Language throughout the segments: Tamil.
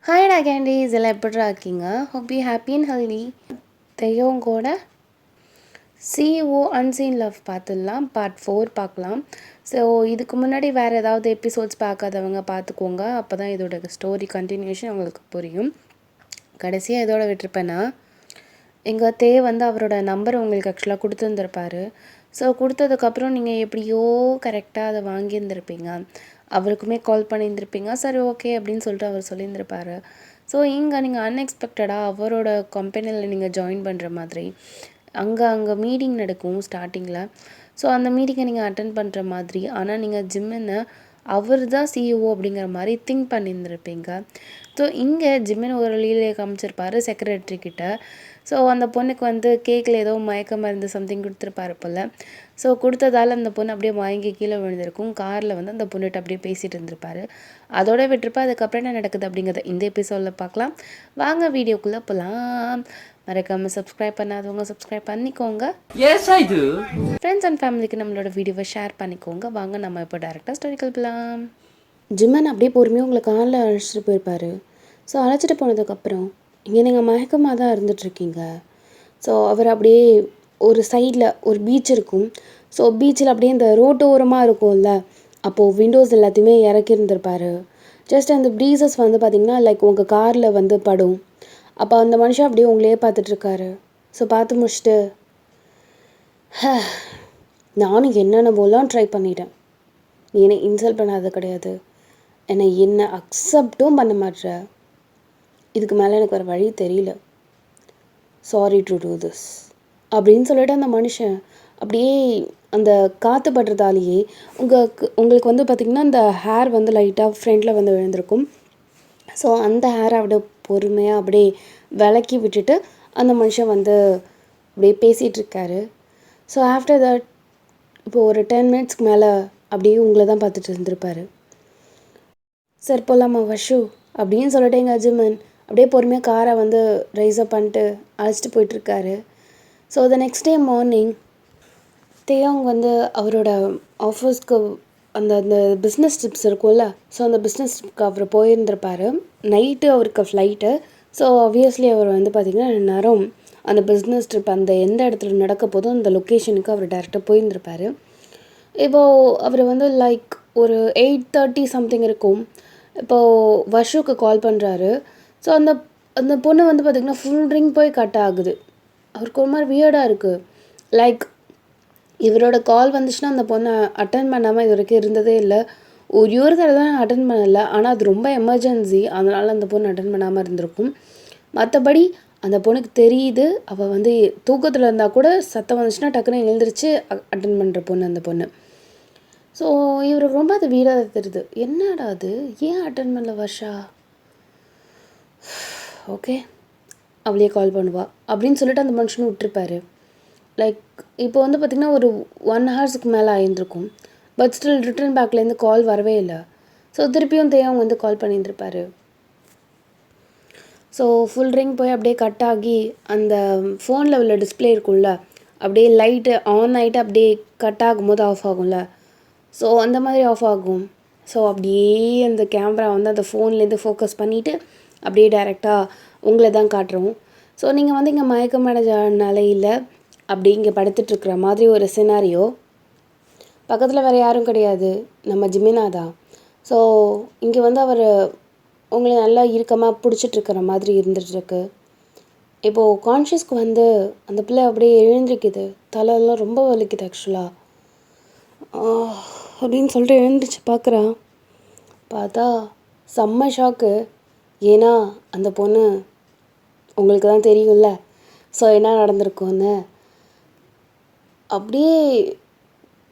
ஹாய்டா கேண்டீஸ், எல்லாம் எப்படிடா இருக்கீங்க? Hope you happy and healthy. தெய்வம் கூட சிஓ அன்சீன் லவ் பார்த்துடலாம். பார்ட் 4 பார்க்கலாம். ஸோ இதுக்கு முன்னாடி வேறு ஏதாவது எபிசோட்ஸ் பார்க்காதவங்க பார்த்துக்கோங்க. அப்போ தான் இதோட ஸ்டோரி கண்டினியூஷன் அவங்களுக்கு புரியும். கடைசியாக இதோட விட்டுருப்பேன்னா, எங்கள் வந்து அவரோட நம்பர் உங்களுக்கு ஆக்சுவலாக கொடுத்துருந்துருப்பாரு. ஸோ கொடுத்ததுக்கப்புறம் நீங்கள் எப்படியோ கரெக்டாக அதை வாங்கியிருந்திருப்பீங்க. அவருக்குமே கால் பண்ணியிருந்திருப்பீங்க. சரி ஓகே அப்படின்னு சொல்லிட்டு அவர் சொல்லியிருந்திருப்பாரு. ஸோ இங்கே நீங்கள் அன்எக்ஸ்பெக்டடாக அவரோட கம்பெனியில் நீங்கள் ஜாயின் பண்ணுற மாதிரி அங்கே மீட்டிங் நடக்கும் ஸ்டார்டிங்கில். ஸோ அந்த மீட்டிங்கை நீங்கள் அட்டன் பண்ணுற மாதிரி, ஆனால் நீங்கள் ஜிம்மின்னு அவர் தான் சிஇஓ அப்படிங்கிற மாதிரி திங்க் பண்ணியிருந்திருப்பீங்க. ஸோ இங்கே ஜிம்மின் ஒரு லீலையை காமிச்சிருப்பார் செக்ரட்டரி கிட்ட. ஸோ அந்த பொண்ணுக்கு கேக்கில் ஏதோ மயக்க மருந்து சம்திங் கொடுத்துருப்பாரு போல். ஸோ கொடுத்ததால் அந்த பொண்ணு அப்படியே வாங்கி கீழே விழுந்திருக்கும். காரில் அந்த பொண்ணுகிட்ட அப்படியே பேசிகிட்டு இருந்திருப்பாரு. அதோட விட்டுருப்பா. அதுக்கப்புறம் என்ன நடக்குது அப்படிங்கிறத இந்த எபிசோடில் பார்க்கலாம். வாங்க வீடியோக்குள்ளே போகலாம். மறக்காமல் சப்ஸ்கிரைப் பண்ணாதவங்க சப்ஸ்கிரைப் பண்ணிக்கோங்க. ஃப்ரெண்ட்ஸ் அண்ட் ஃபேமிலிக்கு நம்மளோட வீடியோவை ஷேர் பண்ணிக்கோங்க. வாங்க நம்ம இப்போ டேரெக்டாக ஸ்டோரிக்கல் போகலாம். ஜிம்மன் அப்படியே பொறுமையாக உங்களை காரில் அழைச்சிட்டு போயிருப்பார். ஸோ அழைச்சிட்டு போனதுக்கப்புறம் இங்கே நீங்கள் மயக்கமாக தான் இருந்துகிட்ருக்கீங்க. ஸோ அவர் அப்படியே ஒரு சைடில் ஒரு பீச் இருக்கும். ஸோ பீச்சில் அப்படியே இந்த ரோட்டோரமாக இருக்கும்ல, அப்போது விண்டோஸ் எல்லாத்தையுமே இறக்கியிருந்திருப்பார். ஜஸ்ட் அந்த ப்ரீசஸ் பார்த்திங்கன்னா லைக் உங்கள் காரில் படும். அப்போ அந்த மனுஷன் அப்படியே உங்களையே பார்த்துட்ருக்காரு. ஸோ பார்த்து முடிச்சுட்டு, நானும் என்னென்ன போலாம் ட்ரை பண்ணிட்டேன், நீ என்னை இன்சல்ட் பண்ணாத கிடையாது, என்ன அக்செப்டும் பண்ண மாட்ற, இதுக்கு மேலே எனக்கு ஒரு வழி தெரியல, சாரி டு டூ திஸ் அப்படின்னு சொல்லிட்டு அந்த மனுஷன் அப்படியே அந்த காற்று படுறதாலேயே உங்களுக்கு பார்த்திங்கன்னா அந்த ஹேர் லைட்டாக ஃப்ரண்ட்டில் விழுந்திருக்கும். ஸோ அந்த ஹேரை அப்படியே பொறுமையாக அப்படியே விளக்கி விட்டுட்டு அந்த மனுஷன் அப்படியே பேசிகிட்ருக்காரு. ஸோ ஆஃப்டர் தட் இப்போது ஒரு 10 மினிட்ஸ்க்கு மேலே அப்படியே உங்களை தான் பார்த்துட்டு இருந்திருப்பார். சார் போகலாமா வஷு அப்படின்னு சொல்லிட்டு எங்கள் அஜிமன் அப்படியே பொறுமையாக காரை ரைஸ் அப் பண்ணிட்டு அழைச்சிட்டு போயிட்டுருக்காரு. So the next day morning தேயோங் அவரோட ஆஃபீஸ்க்கு அந்த பிஸ்னஸ் ட்ரிப்ஸ் இருக்கும்ல, ஸோ அந்த பிஸ்னஸ் ட்ரிப்க்கு அவர் போயிருந்திருப்பார். நைட்டு அவருக்கு ஃப்ளைட்டு. ஸோ ஆப்வியஸ்லி அவர் பார்த்திங்கன்னா நேரம் அந்த பிஸ்னஸ் ட்ரிப் அந்த எந்த இடத்துல நடக்க போதோ அந்த லொக்கேஷனுக்கு அவர் டேரெக்டாக போயிருந்திருப்பார். இப்போது அவர் லைக் ஒரு 8:30 சம்திங் இருக்கும். இப்போது வஷுக்கு கால் பண்ணுறாரு. ஸோ அந்த அந்த பொண்ணு பார்த்திங்கன்னா ஃபுல் ரிங் போய் கட் ஆகுது. அவருக்கு ஒரு மாதிரி வியர்டாக இருக்குது. லைக் இவரோட கால் வந்துச்சுன்னா அந்த பொண்ணை அட்டன் பண்ணாமல் இது வரைக்கும் இருந்ததே இல்லை. ஒரு தடவை தான் அட்டன் பண்ணலை, ஆனால் அது ரொம்ப எமர்ஜென்சி, அதனால் அந்த பொண்ணு அட்டன் பண்ணாமல் இருந்திருக்கும். மற்றபடி அந்த பொண்ணுக்கு தெரியுது, அவள் தூக்கத்தில் இருந்தால் கூட சத்தம் வந்துச்சுன்னா டக்குன்னு எழுந்திரிச்சு அட்டன் பண்ணுற பொண்ணு அந்த பொண்ணு. ஸோ இவருக்கு ரொம்ப அது வீடாக தெரியுது. என்னடா அது, ஏன் அட்டன் பண்ணல வர்ஷா, ஓகே அவளையே கால் பண்ணுவா அப்படின்னு சொல்லிட்டு அந்த மனுஷனும் விட்டுருப்பாரு. லைக் இப்போ பார்த்திங்கன்னா ஒரு 1 ஹவர்ஸுக்கு மேலே ஆயிருந்திருக்கும். பட் ஸ்டில் ரிட்டர்ன் பேக்லேருந்து கால் வரவே இல்லை. ஸோ திருப்பியும் அவங்க கால் பண்ணியிருந்திருப்பாரு. ஸோ ஃபுல் ரிங் போய் அப்படியே கட் ஆகி அந்த ஃபோனில் உள்ள டிஸ்பிளே இருக்கும்ல, அப்படியே லைட்டு ஆன் ஆகிட்டு அப்படியே கட் ஆகும்போது ஆஃப் ஆகும்ல, ஸோ அந்த மாதிரி ஆஃப் ஆகும். ஸோ அப்படியே அந்த கேமரா அந்த ஃபோன்லேருந்து ஃபோக்கஸ் பண்ணிவிட்டு அப்படியே டைரெக்டாக உங்களை தான் காட்டுறோம். ஸோ நீங்கள் இங்கே மயக்கமடைஞ்ச நிலையில் அப்படி இங்கே படுத்துட்ருக்குற மாதிரி ஒரு சினாரியோ. பக்கத்தில் வேறு யாரும் கிடையாது, நம்ம ஜிமினா தான். ஸோ இங்கே அவர் உங்களை நல்லா இறுக்கமாக பிடிச்சிட்ருக்கிற மாதிரி இருந்துகிட்ருக்கு. இப்போது கான்ஷியஸ்க்கு அந்த பிள்ளை அப்படியே எழுந்திருக்குது. தலையெல்லாம் ரொம்ப வலிக்குது ஆக்சுவலாக அப்படின்னு சொல்லிட்டு எழுந்திரிச்சு பார்க்குறான். பார்த்தா செம்ம ஷாக்கு. ஏன்னா அந்த பொண்ணு உங்களுக்கு தான் தெரியும்ல, ஸோ என்ன நடந்திருக்குன்னு. அப்படியே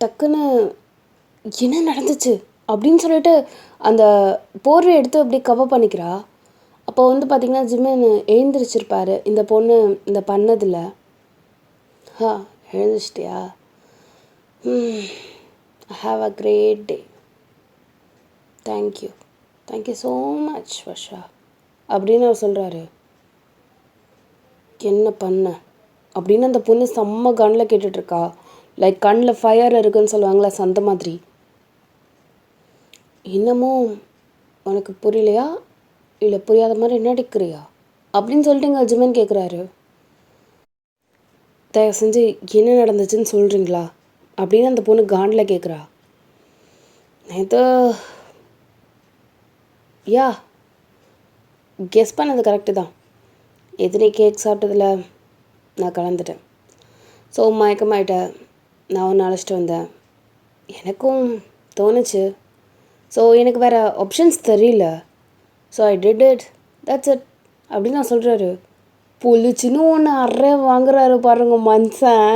டக்குன்னு என்ன நடந்துச்சு அப்படின்னு சொல்லிட்டு அந்த போர்வை எடுத்து அப்படியே கவர் பண்ணிக்கிறா. அப்போ பார்த்திங்கன்னா ஜிம்மன் எழுந்திரிச்சிருப்பார் இந்த பொண்ணு இந்த பண்ணதில். எழுந்திரிச்சிட்டியா, have a great day, thank you so much Varsha அப்படின்னு அவர் சொல்கிறாரு. என்ன பண்ண அப்படின்னு அந்த பொண்ணு செம்ம கண்ணில் கேட்டுட்ருக்கா. லைக் கண்ணில் ஃபயர் இருக்குதுன்னு சொல்லுவாங்களே அந்த மாதிரி. இன்னமும் உனக்கு புரியலையா, இல்லை புரியாத மாதிரி நடிக்கிறியா அப்படின்னு சொல்லிட்டு எங்கள் ஜிமன் கேட்குறாரு. தயவு செஞ்சு என்ன நடந்துச்சுன்னு சொல்கிறீங்களா அப்படின்னு அந்த பொண்ணு காண்டில் கேட்குறா. நேற்று யா கெஸ் பண்ணது கரெக்டு தான். எதிரே கேக் சாப்பிட்டதில் நான் கலந்துட்டேன். ஸோ மயக்கமாயிட்டேன். நான் ஒன்று அழைச்சிட்டு வந்தேன். எனக்கும் தோணுச்சு. ஸோ எனக்கு வேறு ஆப்ஷன்ஸ் தெரியல. So I did it, that's it அப்படின்னு நான் சொல்கிறாரு. புளிச்சின்னு ஒன்று அறை வாங்குறாரு பாருங்க மனுஷன்.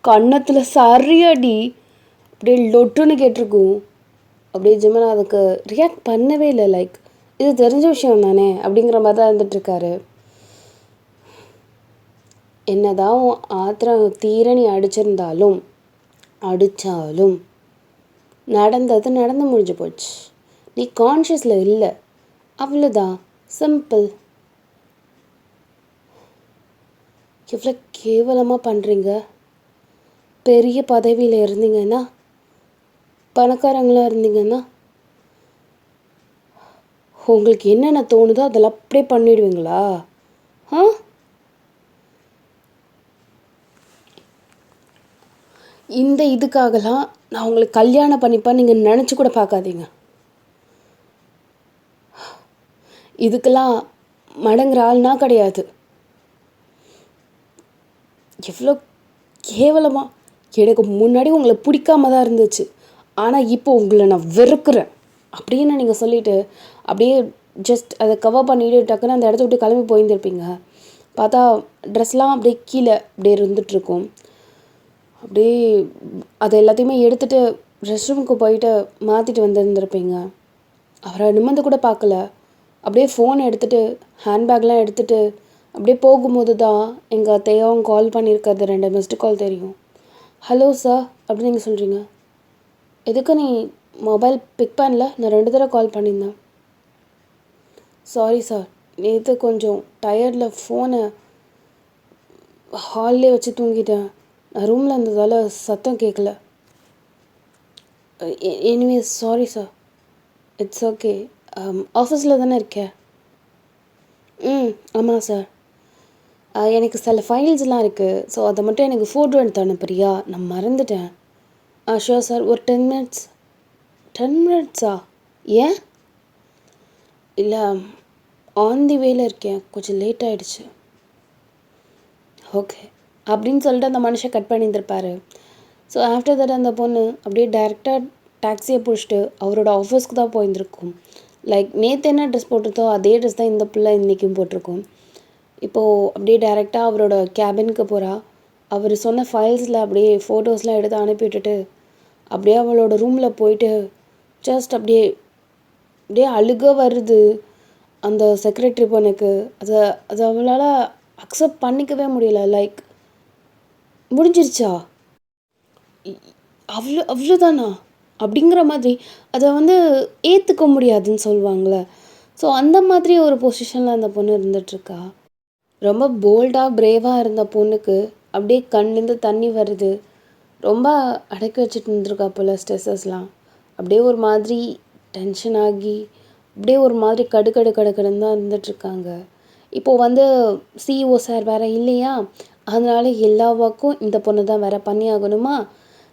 கன்னத்தில் சரியடி அப்படியே லொட்டுன்னு கேட்டிருக்கும். அப்படியே ஜிமன் அதுக்கு ரியாக்ட் பண்ணவே இல்லை. லைக் இது தெரிஞ்ச விஷயம் தானே அப்படிங்கிற மாதிரி தான் இருந்துகிட்ருக்காரு. என்னதான் ஆத்திரம் தீர நீ அடித்தாலும் நடந்தது நடந்து முடிஞ்சு போச்சு. நீ கான்ஷியஸில் இல்லை, அவ்வளோதான், சிம்பிள். எவ்வளோ கேவலமாக பண்ணுறீங்க. பெரிய பதவியில் இருந்தீங்கன்னா, பணக்காரங்களாக இருந்தீங்கன்னா உங்களுக்கு என்னென்ன தோணுதோ அதெல்லாம் அப்படியே பண்ணிடுவீங்களா? இந்த இதுக்காகலாம் நான் உங்களுக்கு கல்யாணம் பண்ணிப்பேன் நீங்கள் நினச்சி கூட பார்க்காதீங்க. இதுக்கெல்லாம் மடங்குற ஆள்னா கிடையாது. எவ்வளோ கேவலமாக. எனக்கு முன்னாடி உங்களை பிடிக்காம தான் இருந்துச்சு, ஆனால் இப்போ உங்களை நான் வெறுக்கிறேன் அப்படின்னு நீங்கள் சொல்லிவிட்டு அப்படியே ஜஸ்ட் அதை கவர் பண்ணிவிட்டு டக்குன்னு அந்த இடத்த விட்டு கிளம்பி போயிருந்துருப்பீங்க. பார்த்தா ட்ரெஸ்லாம் அப்படியே கீழே அப்படியே இருந்துகிட்ருக்கும். அப்படியே அதை எல்லாத்தையுமே எடுத்துகிட்டு ரெஸ்ட் ரூமுக்கு போயிட்டு மாற்றிட்டு வந்துருந்துருப்பீங்க. அவரை நிமிர்ந்து கூட பார்க்கல. அப்படியே ஃபோன் எடுத்துகிட்டு ஹேண்ட்பேக்லாம் எடுத்துகிட்டு அப்படியே போகும்போது தான் எங்கள் தேவன் கால் பண்ணியிருக்கிறது 2 மிஸ்டு கால் தெரியும். ஹலோ சார் அப்படின்னு நீங்கள் சொல்கிறீங்க. எதுக்கு நீ மொபைல் பிக் பண்ணல? நான் 2 தடவை கால் பண்ணியிருந்தேன். சாரி சார், நேற்று கொஞ்சம் டயர்டில் ஃபோனை ஹால்லே வச்சு தூங்கிட்டேன். நான் ரூமில் இருந்ததால் சத்தம் கேட்கல. Anyway sorry sir. It's okay. ஆஃபீஸில் தானே இருக்கேன்? ஆமாம் சார். எனக்கு சில ஃபைல்ஸ்லாம் இருக்குது. ஸோ அதை மட்டும் எனக்கு ஃபோட்டோ எடுத்து அனுப்புறியா? நான் மறந்துட்டேன். Sure sir. ஒரு 10 மினிட்ஸ். 10 மினிட்ஸா? ஏன்? இல்லை, ஆன் தி வேல இருக்கேன், கொஞ்சம் லேட் ஆகிடுச்சு. ஓகே அப்படின்னு சொல்லிட்டு அந்த மனுஷன் கட் பண்ணியிருந்திருப்பார். ஸோ ஆஃப்டர் தட் அந்த பொண்ணு அப்படியே டைரெக்டாக டாக்ஸியை பிடிச்சிட்டு அவரோட ஆஃபீஸ்க்கு தான் போயிருந்துருக்கும். லைக் நேற்று என்ன ட்ரெஸ் போட்டிருந்தோ அதே ட்ரெஸ் தான் இந்த பிள்ளை இன்றைக்கும் போட்டிருக்கோம். இப்போது அப்படியே டைரெக்டாக அவரோட கேபினுக்கு போகிறா. அவர் சொன்ன ஃபைல்ஸில் அப்படியே ஃபோட்டோஸ்லாம் எடுத்து அனுப்பி விட்டுட்டு அப்படியே அவளோட ரூமில் போயிட்டு ஜஸ்ட் அப்படியே அப்படியே அழுக வருது அந்த செக்ரட்டரி பொண்ணுக்கு. அது அவளால் அக்செப்ட் பண்ணிக்கவே முடியல. லைக் முடிஞ்சிருச்சா, அவ்வளோதானா அப்படிங்கிற மாதிரி அதை ஏற்றுக்க முடியாதுன்னு சொல்லுவாங்களே. ஸோ அந்த மாதிரி ஒரு பொசிஷனில் அந்த பொண்ணு இருந்துகிட்ருக்கா. ரொம்ப போல்டாக பிரேவாக இருந்த பொண்ணுக்கு அப்படியே கண்லேருந்து தண்ணி வருது. ரொம்ப அடக்கி வச்சுட்டு இருந்திருக்கா போல் ஸ்ட்ரெஸ்ஸஸ்லாம். அப்படியே ஒரு மாதிரி டென்ஷன் ஆகி அப்படியே ஒரு மாதிரி கடுக்கடுன்னு தான் இருந்துகிட்ருக்காங்க. இப்போது சிஇஓ சார் வேறு இல்லையா, அதனால எல்லா ஒர்க்கும் இந்த பொண்ணு தான் வேறு பண்ணி ஆகணுமா.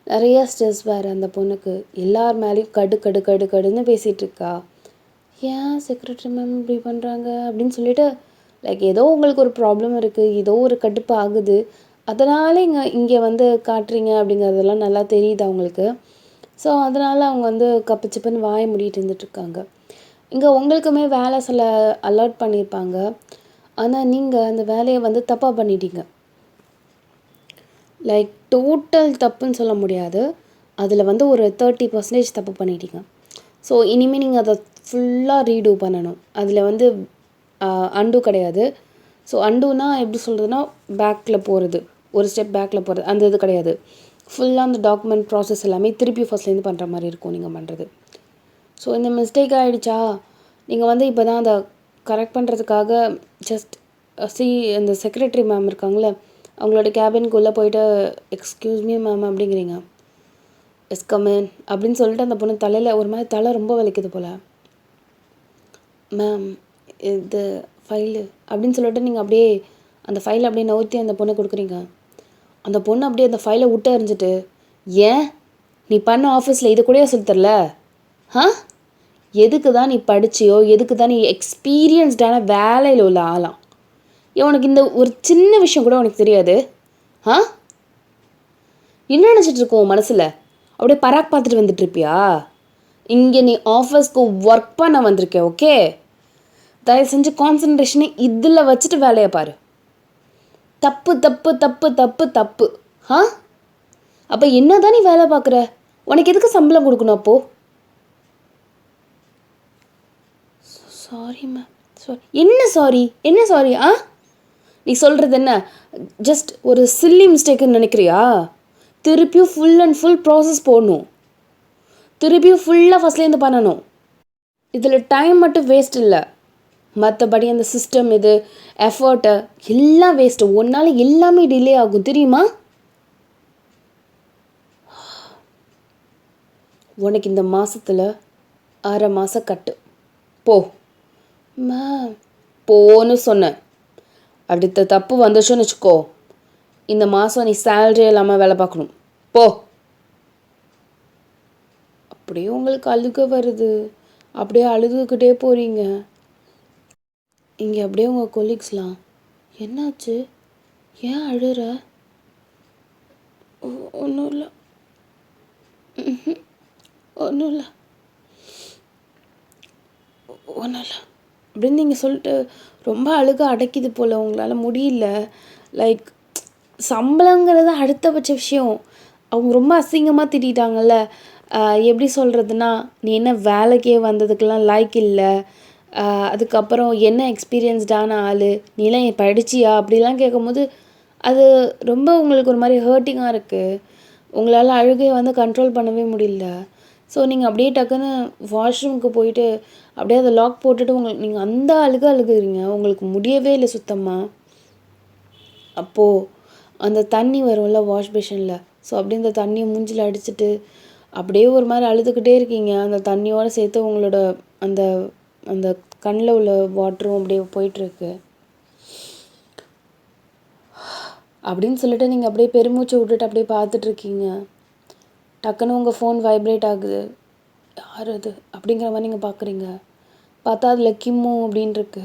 நிறைய ஸ்ட்ரெஸ் வேறு அந்த பொண்ணுக்கு. எல்லார் மேலேயும் கடுன்னு பேசிகிட்ருக்கா. ஏன் செக்ரட்டரி மேம் இப்படி பண்ணுறாங்க அப்படின்னு சொல்லிட்டு லைக் ஏதோ உங்களுக்கு ஒரு ப்ராப்ளம் இருக்குது, ஏதோ ஒரு கடுப்பு ஆகுது, அதனால் இங்கே காட்டுறீங்க அப்படிங்கிறதெல்லாம் நல்லா தெரியுது அவங்களுக்கு. ஸோ அதனால் அவங்க கப்பு சிப்புன்னு வாய மூடிட்டு இருந்துகிட்ருக்காங்க. இங்கே உங்களுக்குமே வேலை சில அலாட் பண்ணியிருப்பாங்க, ஆனால் நீங்கள் அந்த வேலையை தப்பாக பண்ணிட்டீங்க. லைக் டோட்டல் தப்புன்னு சொல்ல முடியாது, அதில் ஒரு 30% தப்பு பண்ணிட்டீங்க. ஸோ இனிமேல் நீங்கள் அதை ஃபுல்லாக ரீடூ பண்ணணும். அதில் அண்டு கிடையாது. ஸோ அண்டுனா எப்படி சொல்கிறதுனா பேக்கில் போகிறது, ஒரு ஸ்டெப் பேக்கில் போகிறது, அந்த இது கிடையாது. ஃபுல்லாக அந்த டாக்குமெண்ட் ப்ராசஸ் எல்லாமே திருப்பி ஃபஸ்ட்லேருந்து பண்ணுற மாதிரி இருக்கும் நீங்கள் பண்ணுறது. ஸோ இந்த மிஸ்டேக் ஆகிடுச்சா, நீங்கள் இப்போ தான் அதை கரெக்ட் பண்ணுறதுக்காக ஜஸ்ட் அந்த செக்ரட்டரி மேம் இருக்காங்களே அவங்களோட கேபின்குள்ளே போயிட்டு எக்ஸ்கியூஸ் மீ மேம் அப்படிங்கிறீங்க. எஸ் கமன் அப்படின்னு சொல்லிட்டு அந்த பொண்ணு தலையில் ஒரு மாதிரி தலை ரொம்ப வலிக்குது போல். மேம் இது ஃபைலு அப்படின்னு சொல்லிட்டு நீங்கள் அப்படியே அந்த ஃபைலை அப்படியே நவுத்தி அந்த பொண்ணை கொடுக்குறீங்க. அந்த பொண்ணு அப்படியே அந்த ஃபைலை விட்டு எறிஞ்சிட்டு, ஏன் நீ பண்ண ஆஃபீஸில் இது கூட சொல்லித்தரல? எதுக்கு தான் நீ படிச்சியோ, எதுக்கு தான் நீ எக்ஸ்பீரியன்ஸ்டான வேலையில் உள்ள ஆளாம், உனக்கு இந்த ஒரு சின்ன விஷயம் கூட உனக்கு தெரியாது? என்ன நினச்சிட்டு இருக்கோம் மனசில்? அப்படியே பராக் பார்த்துட்டு வந்துட்டுருப்பியா? இங்கே நீ ஆஃபீஸ்க்கு ஒர்க் பண்ண வந்திருக்கேன். ஓகே, தயவு செஞ்சு கான்சன்ட்ரேஷனை இதில் வச்சுட்டு வேலையை பாரு. தப்பு தப்பு தப்பு தப்பு தப்பு. அப்போ என்ன தான் நீ வேலை பார்க்குற? உனக்கு எதுக்கு சம்பளம் கொடுக்கணும் அப்போது? Sorry ma'am. சாரி என்ன சாரி? என்ன சாரி? நீ சொல்கிறது என்ன? ஜஸ்ட் ஒரு சில்லி மிஸ்டேக்குன்னு நினைக்கிறியா? திருப்பியும் ஃபுல் அண்ட் ஃபுல் ப்ராசஸ் போடணும், திருப்பியும் ஃபுல்லாக ஃபஸ்ட்லேருந்து பண்ணணும். இதில் டைம் மட்டும் வேஸ்ட் இல்லை, மற்றபடி அந்த சிஸ்டம் இது எஃபர்ட்டு எல்லாம் வேஸ்ட்டு. ஒன்றால் எல்லாமே டிலே ஆகும் தெரியுமா? உனக்கு இந்த மாதத்தில் 1/2 மாதம் கட்டு போ. மேம் போன்னு சொன்னேன். அடுத்த தப்பு வந்துச்சுன்னு வச்சுக்கோ, இந்த மாதம் நீ சேலரி இல்லாமல் வேலை பார்க்கணும். போ. அப்படியே உங்களுக்கு அழுக வருது, அப்படியே அழுதுகிட்டே போகிறீங்க. இங்கே அப்படியே உங்கள் கொலீக்ஸ்லாம், என்னாச்சு, ஏன் அழுற? ஒன்றும் இல்லை, ஒன்றும் இல்லை, ஒன்றும் இல்லை அப்படின்னு நீங்கள் சொல்லிட்டு ரொம்ப அழுக அடைக்கிது போல், உங்களால் முடியல. லைக் சம்பளங்கிறது அடுத்தபட்ச விஷயம். அவங்க ரொம்ப அசிங்கமாக திட்டாங்கல்ல. எப்படி சொல்கிறதுனா, நீ என்ன வேலைக்கே வந்ததுக்கெல்லாம் லைக் இல்லை, அதுக்கப்புறம் என்ன எக்ஸ்பீரியன்ஸ்டான ஆள், நீலாம் படிச்சியா அப்படிலாம் கேட்கும்போது அது ரொம்ப உங்களுக்கு ஒரு மாதிரி ஹர்ட்டிங்காக இருக்குது. உங்களால் அழுகையை வந்து கண்ட்ரோல் பண்ணவே முடியல. ஸோ நீங்கள் அப்படியே டக்குன்னு வாஷ்ரூமுக்கு போயிட்டு அப்படியே அதை லாக் போட்டுட்டு நீங்கள் அந்த அழுகுறீங்க. உங்களுக்கு முடியவே இல்லை சுத்தமாக. அப்போது அந்த தண்ணி வரும்ல வாஷ் பேஷனில், ஸோ அப்படியே அந்த தண்ணியை மூஞ்சில் அடிச்சுட்டு அப்படியே ஒரு மாதிரி அழுதுகிட்டே இருக்கீங்க. அந்த தண்ணியோடு சேர்த்து உங்களோட அந்த அந்த கண்ணில் உள்ள வாட்டரும் அப்படியே போயிட்டுருக்கு. அப்படின்னு சொல்லிட்டு நீங்கள் அப்படியே பெருமூச்சு விட்டுட்டு அப்படியே பார்த்துட்ருக்கீங்க. டக்குன்னு உங்கள் ஃபோன் வைப்ரேட் ஆகுது. யார் அது அப்படிங்கிற மாதிரி நீங்கள் பார்க்குறீங்க. பார்த்தா அதில் கிம்மு அப்படின்ட்டுருக்கு.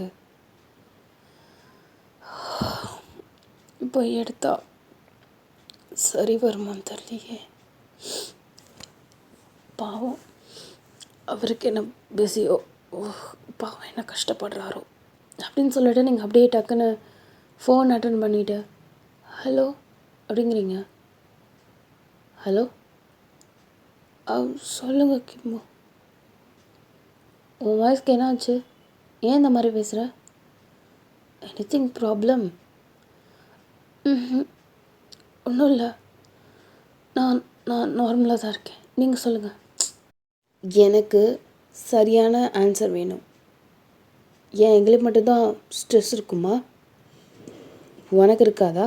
இப்போ எடுத்தா சரி வருமான்னு தெரியலையே. பாவம், அவருக்கு என்ன பிஸியோ, பாவம் என்ன கஷ்டப்படுறாரோ அப்படின்னு சொல்லிட்டு நீங்கள் அப்படியே டக்குன்னு ஃபோன் அட்டன் பண்ணிவிட்டு ஹலோ அப்படிங்கிறீங்க. ஹலோ, சொல்லுங்கள் கிம்மு, உன் வாய்ஸ்க்கு என்னாச்சு? ஏன் இந்த மாதிரி பேசுகிற? Anything problem? ஒன்றும் இல்லை, நான் நார்மலாக தான் இருக்கேன், நீங்கள் சொல்லுங்கள். எனக்கு சரியான ஆன்சர் வேணும். ஏன் எங்களுக்கு மட்டும்தான் ஸ்ட்ரெஸ் இருக்குமா? உனக்கு இருக்காதா?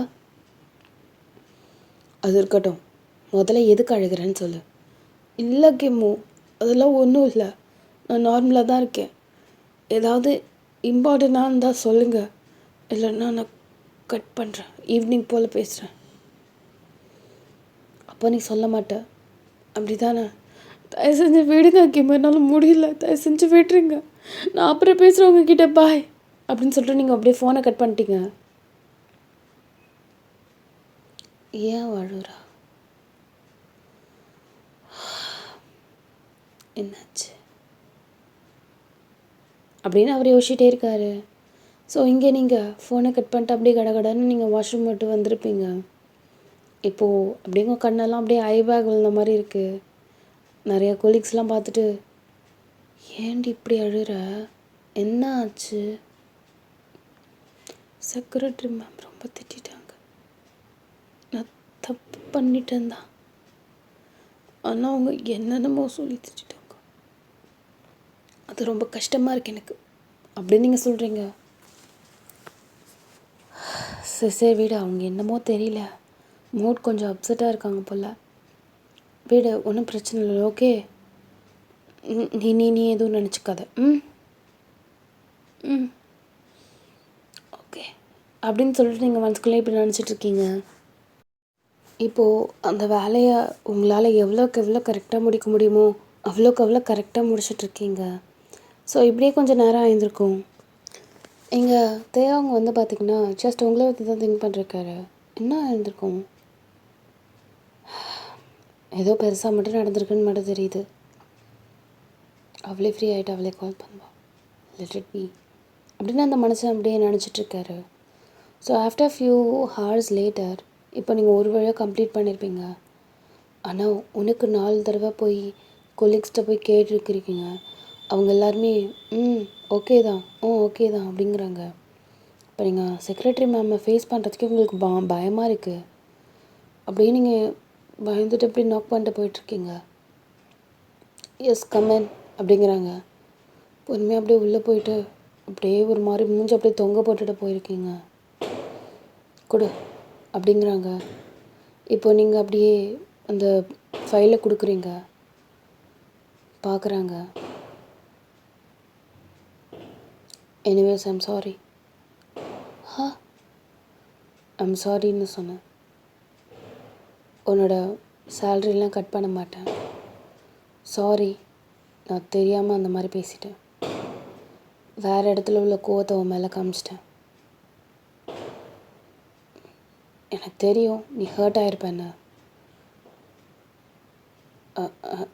அது இருக்கட்டும், முதல்ல எதுக்கு அழுகிறேன்னு சொல்லு. இல்லை கிம்மு, அதெல்லாம் ஒன்றும் இல்லை, நான் நார்மலாக தான் இருக்கேன். ஏதாவது இம்பார்ட்டண்ட்டாக இருந்தால் சொல்லுங்கள், இல்லைன்னா நான் கட் பண்ணுறேன், ஈவினிங் போல் பேசுகிறேன். அப்போ நீ சொல்ல மாட்டேன் அப்படி தானே? தயவு செஞ்சு விடுங்க கிம்மு, என்னால் முடியல, தயவு செஞ்சு விட்டுருங்க, நான் அப்புறம் பேசுகிறவங்க கிட்டே பாய் அப்படின்னு சொல்லிட்டு நீங்கள் அப்படியே ஃபோனை கட் பண்ணிட்டீங்க. ஏன் அழுறா? என்னாச்சு அப்படின்னு அவர் யோசிச்சுட்டே இருக்காரு. ஸோ இங்கே நீங்கள் ஃபோனை கட் பண்ணிட்டு அப்படியே கடகடன்னு நீங்கள் வாஷ்ரூம் மட்டும் வந்திருப்பீங்க. இப்போது அப்படிங்க கண்ணெல்லாம் அப்படியே ஐபேக் விழுந்த மாதிரி இருக்குது. நிறைய கொலீக்ஸ்லாம் பார்த்துட்டு, ஏன்டி இப்படி அழுற, என்ன ஆச்சு? செக்ரட்டரி மேம் ரொம்ப திட்டாங்க, நான் தப்பு பண்ணிட்டேன் தான், ஆனால் அவங்க என்னென்னமோ சொல்லி திட்டாங்க, அது ரொம்ப கஷ்டமாக இருக்குது எனக்கு அப்படின்னு நீங்கள் சொல்கிறீங்க. சரி வீடு, அவங்க என்னமோ தெரியல, மூட் கொஞ்சம் அப்செட்டாக இருக்காங்க போல். வீடு ஒன்றும் பிரச்சனை இல்லை, ஓகே. நீ நீ நீ எதுவும் நினச்சிக்காத. ம் ம் ஓகே அப்படின்னு சொல்லிட்டு நீங்கள் மனசுக்குள்ளே இப்படி நினச்சிட்ருக்கீங்க. இப்போது அந்த வேலையை உங்களால் எவ்வளோக்கு எவ்வளோ கரெக்டாக முடிக்க முடியுமோ அவ்வளோக்கு அவ்வளோ கரெக்டாக முடிச்சிட்ருக்கீங்க. ஸோ இப்படியே கொஞ்சம் நேரம் ஆயிருந்திருக்கும். எங்கள் தேவங்க வந்து பார்த்திங்கன்னா ஜஸ்ட் உங்களை பற்றி தான் திங்க் பண்ணிருக்காரு. என்ன ஆயிருந்திருக்கும்? ஏதோ பெருசாக மட்டும் நடந்திருக்குன்னு மட்டும் தெரியுது. அவளே ஃப்ரீ ஆகிட்டு அவளே கால் பண்ணுவாள், லெட் இட் பி அப்படின்னு அந்த மனுஷன் அப்படியே நினச்சிட்ருக்காரு. So after few hours later இப்போ நீங்கள் ஒரு வழியாக கம்ப்ளீட் பண்ணியிருப்பீங்க. ஆனால் உனக்கு 4 தடவை போய் கொலீக்ஸ்கிட்ட போய் கேட்டுருக்கிறீங்க. அவங்க எல்லாருமே ஓகே தான் ஓகே தான் அப்படிங்கிறாங்க. இப்போ நீங்கள் செக்ரட்டரி மேமை ஃபேஸ் பண்ணுறதுக்கே உங்களுக்கு பயமாக இருக்குது. அப்படியே நீங்கள் பயந்துட்டு அப்படியே நாக் பண்ணிட்டு போயிட்டுருக்கீங்க. எஸ் கமெண்ட் அப்படிங்கிறாங்க. பொறுமையாக அப்படியே உள்ளே போயிட்டு அப்படியே ஒரு மாதிரி மூஞ்சி அப்படியே தொங்க போட்டுட்டு போயிருக்கீங்க. கொடு அப்படிங்கிறாங்க. இப்போ நீங்கள் அப்படியே அந்த ஃபைலை கொடுக்குறீங்க. பார்க்குறாங்க. Anyways I'm sorry. ஐம் சாரின்னு சொன்னேன். உன்னோட சேலரிலாம் கட் பண்ண மாட்டேன். சாரி, நான் தெரியாமல் அந்த மாதிரி பேசிட்டேன். வேறு இடத்துல உள்ள கோவத்தை உன் மேலே காமிச்சிட்டேன். எனக்கு தெரியும் நீ ஹர்ட் ஆகிருப்பேன்னு.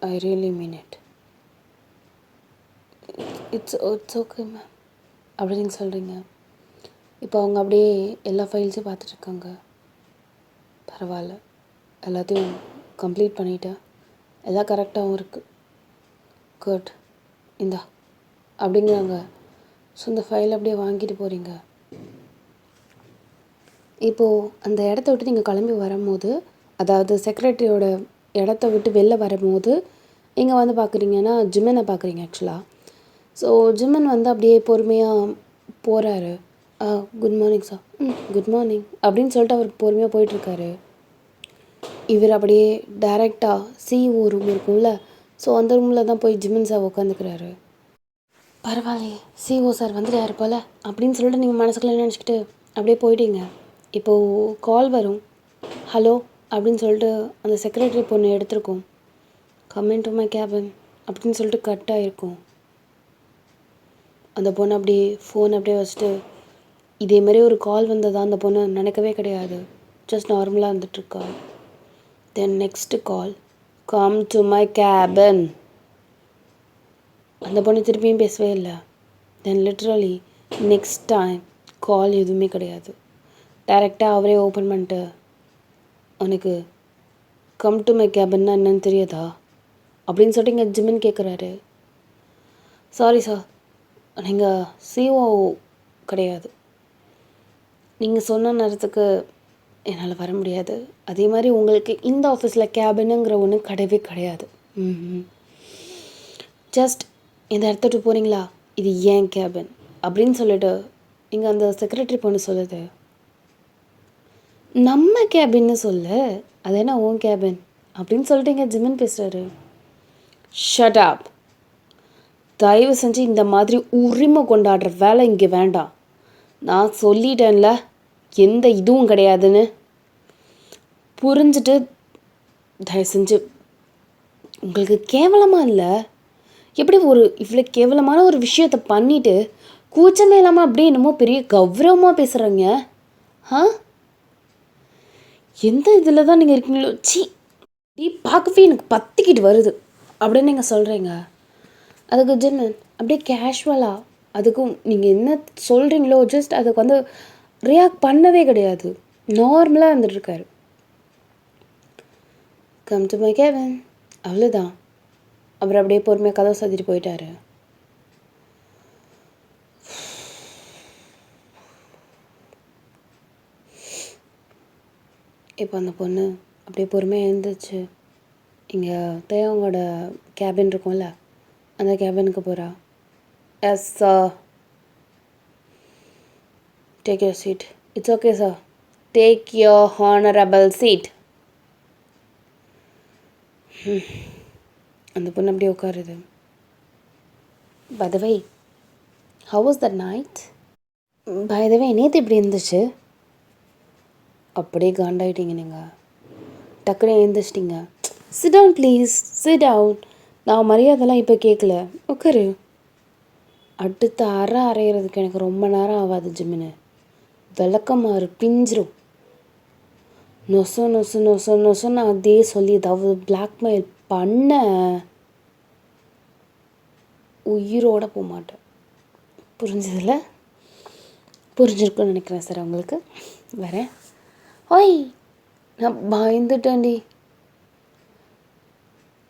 I really mean it. It's okay ma'am அப்படின்னு சொல்கிறீங்க. இப்போ அவங்க அப்படியே எல்லா ஃபைல்ஸையும் பார்த்துட்ருக்காங்க. பரவாயில்ல, எல்லாத்தையும் கம்ப்ளீட் பண்ணிட்டேன், எல்லாம் கரெக்டாகவும் இருக்குது, குட் இந்தா அப்படிங்கிறாங்க. ஸோ இந்த ஃபைல் அப்படியே வாங்கிட்டு போகிறீங்க. இப்போது அந்த இடத்த விட்டு நீங்கள் கிளம்பி வரும்போது, அதாவது செக்ரட்டரியோட இடத்த விட்டு வெளில வரும்போது இங்கே வந்து பார்க்குறீங்கன்னா ஜிம்மனை பார்க்குறீங்க ஆக்சுவலாக. ஸோ ஜிம்மன் வந்து அப்படியே பொறுமையாக போகிறாரு. Good morning sir. Good morning அப்படின்னு சொல்லிட்டு அவர் பொறுமையாக போயிட்டுருக்காரு. இவர் அப்படியே டைரெக்டாக சிஇஓ ரூம் இருக்கும்ல, ஸோ அந்த ரூமில் தான் போய் ஜிம்மன் சார் உட்காந்துக்கிறாரு. பரவாயில்லையே, சிஇஓ சார் வந்துட்டாரு போல் அப்படின்னு சொல்லிட்டு நீங்கள் மனசுக்குள்ளே நினச்சிக்கிட்டு அப்படியே போயிட்டீங்க. இப்போது கால் வரும். ஹலோ அப்படின்னு சொல்லிட்டு அந்த செக்ரட்டரி பொண்ணு எடுத்திருக்கோம். கம்மிங் டு மை கேபின் அப்படின்னு சொல்லிட்டு கட் ஆகிருக்கும். அந்த பொண்ணு அப்படியே ஃபோன் அப்படியே வச்சுட்டு இதேமாரி ஒரு கால் வந்ததா அந்த பொண்ணு நினைக்கவே கிடையாது. ஜஸ்ட் நார்மலாக வந்துட்டுருக்கா. Then next call, come to my cabin. அந்த பொண்ணு திருப்பியும் பேசவே இல்லை. Then literally next time call எதுவுமே கிடையாது. டைரெக்டாக அவரே ஓப்பன் பண்ணிட்டு, உனக்கு கம் டு மை கேபின்னா என்னன்னு தெரியாதா அப்படின்னு சொல்லிட்டு இங்கே ஜிம்மன் கேட்குறாரு. சாரி சார், நீங்கள் சிஓ கிடையாது. நீங்கள் சொன்ன நேரத்துக்கு என்னால் வர முடியாது. அதே மாதிரி உங்களுக்கு இந்த ஆஃபீஸில் கேபினுங்கிற ஒன்று கிடையவே கிடையாது. ஜஸ்ட் இந்த இடத்த விட்டு போகிறீங்களா, இது ஏன் கேபின் அப்படின்னு சொல்லிட்டு இங்கே அந்த செக்ரட்டரி பொண்ணு சொல்லுது. நம்ம கேபின்னு சொல்லு, அது என்ன ஓன் கேபின் அப்படின்னு சொல்லிட்டு இங்கே ஜிம்மன் பேசுகிறாரு. ஷட் அப், தயவு செஞ்சு இந்த மாதிரி உரிமை கொண்டாடுற வேலை இங்கே வேண்டாம். நான் சொல்லிட்டேன்ல எந்த இதுவும் கிடையாதுன்னு. புரிஞ்சுட்டு தயவு செஞ்சு, உங்களுக்கு கேவலமாக இல்லை? எப்படி ஒரு இவ்வளோ கேவலமான ஒரு விஷயத்தை பண்ணிவிட்டு கூச்சமே இல்லாமல் அப்படியே என்னமோ பெரிய கௌரவமாக பேசுகிறாங்க. எந்த இதில் தான் நீங்கள் இருக்கீங்களோ, சி பார்க்கவே எனக்கு பற்றிக்கிட்டு வருது அப்படின்னு நீங்கள் சொல்கிறீங்க. அதுக்கு ஜிம்மன் அப்படியே கேஷுவலாக, அதுக்கும் நீங்கள் என்ன சொல்கிறீங்களோ ஜஸ்ட் அதுக்கு வந்து ரியாக்ட் பண்ணவே கிடையாது. நார்மலாக இருந்துட்டுருக்காரு. கம் டு மை கேபின், அவ்வளோதான். அவர் அப்படியே பொறுமையாக கதவை சாத்திட்டு போயிட்டாரு. இப்போ அந்த பொண்ணு அப்படியே பொறுமையாக எழுந்துச்சு. இங்கே தேவங்களோட கேபின் இருக்கும்ல, அந்த கேபினுக்கு போகிறா. Yes sir, take your seat. It's okay sir, take your honourable seat. அந்த பொண்ணு அப்படியே உட்காருது. By the way, how was that night? By the way, நேற்று இப்படி இருந்துச்சு. அப்படியே காண்டாயிட்டீங்க நீங்கள். டக்குனு எழுந்திரிச்சிட்டிங்க. Sit down please, sit down. நான் மரியாதைலாம் இப்போ கேட்கல, உட்காரு. அடுத்த அரைகிறதுக்கு எனக்கு ரொம்ப நேரம் ஆகாது ஜிம்மின்னு. விளக்கமாறு பிஞ்சிரும். நொச நொச நொச நொசன்னு அதே சொல்லி ஏதாவது பிளாக்மெயில் பண்ண உயிரோடு போக மாட்டேன். புரிஞ்சதில்ல? புரிஞ்சிருக்குன்னு நினைக்கிறேன் சார் உங்களுக்கு. வரேன். ஓய், நான் பயந்துட்டேன்டி.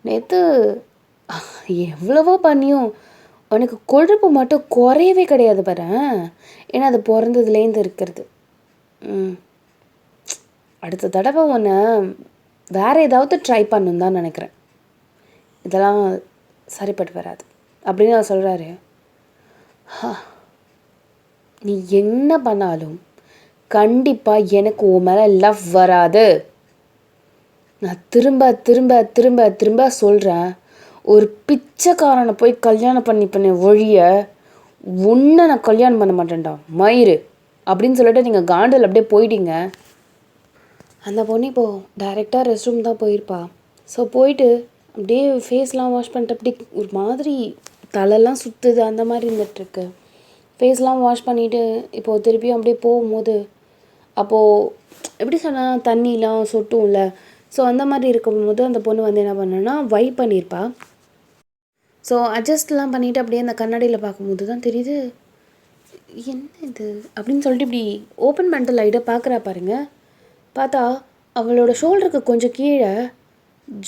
நேற்று எவ்வளவோ பண்ணியும் உனக்கு கொழுப்பு மட்டும் குறையவே கிடையாது பாரு. ஏன்னா அது பிறந்ததுலேருந்து இருக்கிறது. அடுத்த தடவை உன்னை வேறு ஏதாவது ட்ரை பண்ணணும் தான் நினைக்கிறேன். இதெல்லாம் சரிப்பட்டு வராது அப்படின்னு நான் சொல்கிறாரு. நீ என்ன பண்ணாலும் கண்டிப்பாக எனக்கு உன் மேலே லவ் வராது. நான் திரும்ப திரும்ப திரும்ப திரும்ப சொல்கிறேன். ஒரு பிச்சைக்காரனை போய் கல்யாணம் பண்ண ஒழிய உன்னை நான் கல்யாணம் பண்ண மாட்டேன்டா மயிறு அப்படின்னு சொல்லிட்டு நீங்கள் காண்டில் அப்படியே போயிட்டீங்க. அந்த பொண்ணு இப்போது டைரெக்டாக ரெஸ்ட் ரூம் தான் போயிருப்பா. ஸோ போயிட்டு அப்படியே ஃபேஸ்லாம் வாஷ் பண்ணிட்டு அப்படி ஒரு மாதிரி தலைலாம் சுற்றுது அந்த மாதிரி இருந்துகிட்ருக்கு. ஃபேஸ்லாம் வாஷ் பண்ணிவிட்டு இப்போது திருப்பியும் அப்படியே போகும்போது அப்போது எப்படி சொன்னால் தண்ணிலாம் சொட்டும்ல. ஸோ அந்த மாதிரி இருக்கும்போது அந்த பொண்ணு வந்து என்ன பண்ணுன்னா வைப் பண்ணியிருப்பா. ஸோ அட்ஜஸ்ட்லாம் பண்ணிவிட்டு அப்படியே அந்த கண்ணாடியில் பார்க்கும்போது தான் தெரியுது என்ன இது அப்படின்னு சொல்லிட்டு இப்படி ஓப்பன் பண்ணிட்டு லைட்டாக பார்க்குறா பாருங்க. பார்த்தா அவளோட ஷோல்டருக்கு கொஞ்சம் கீழே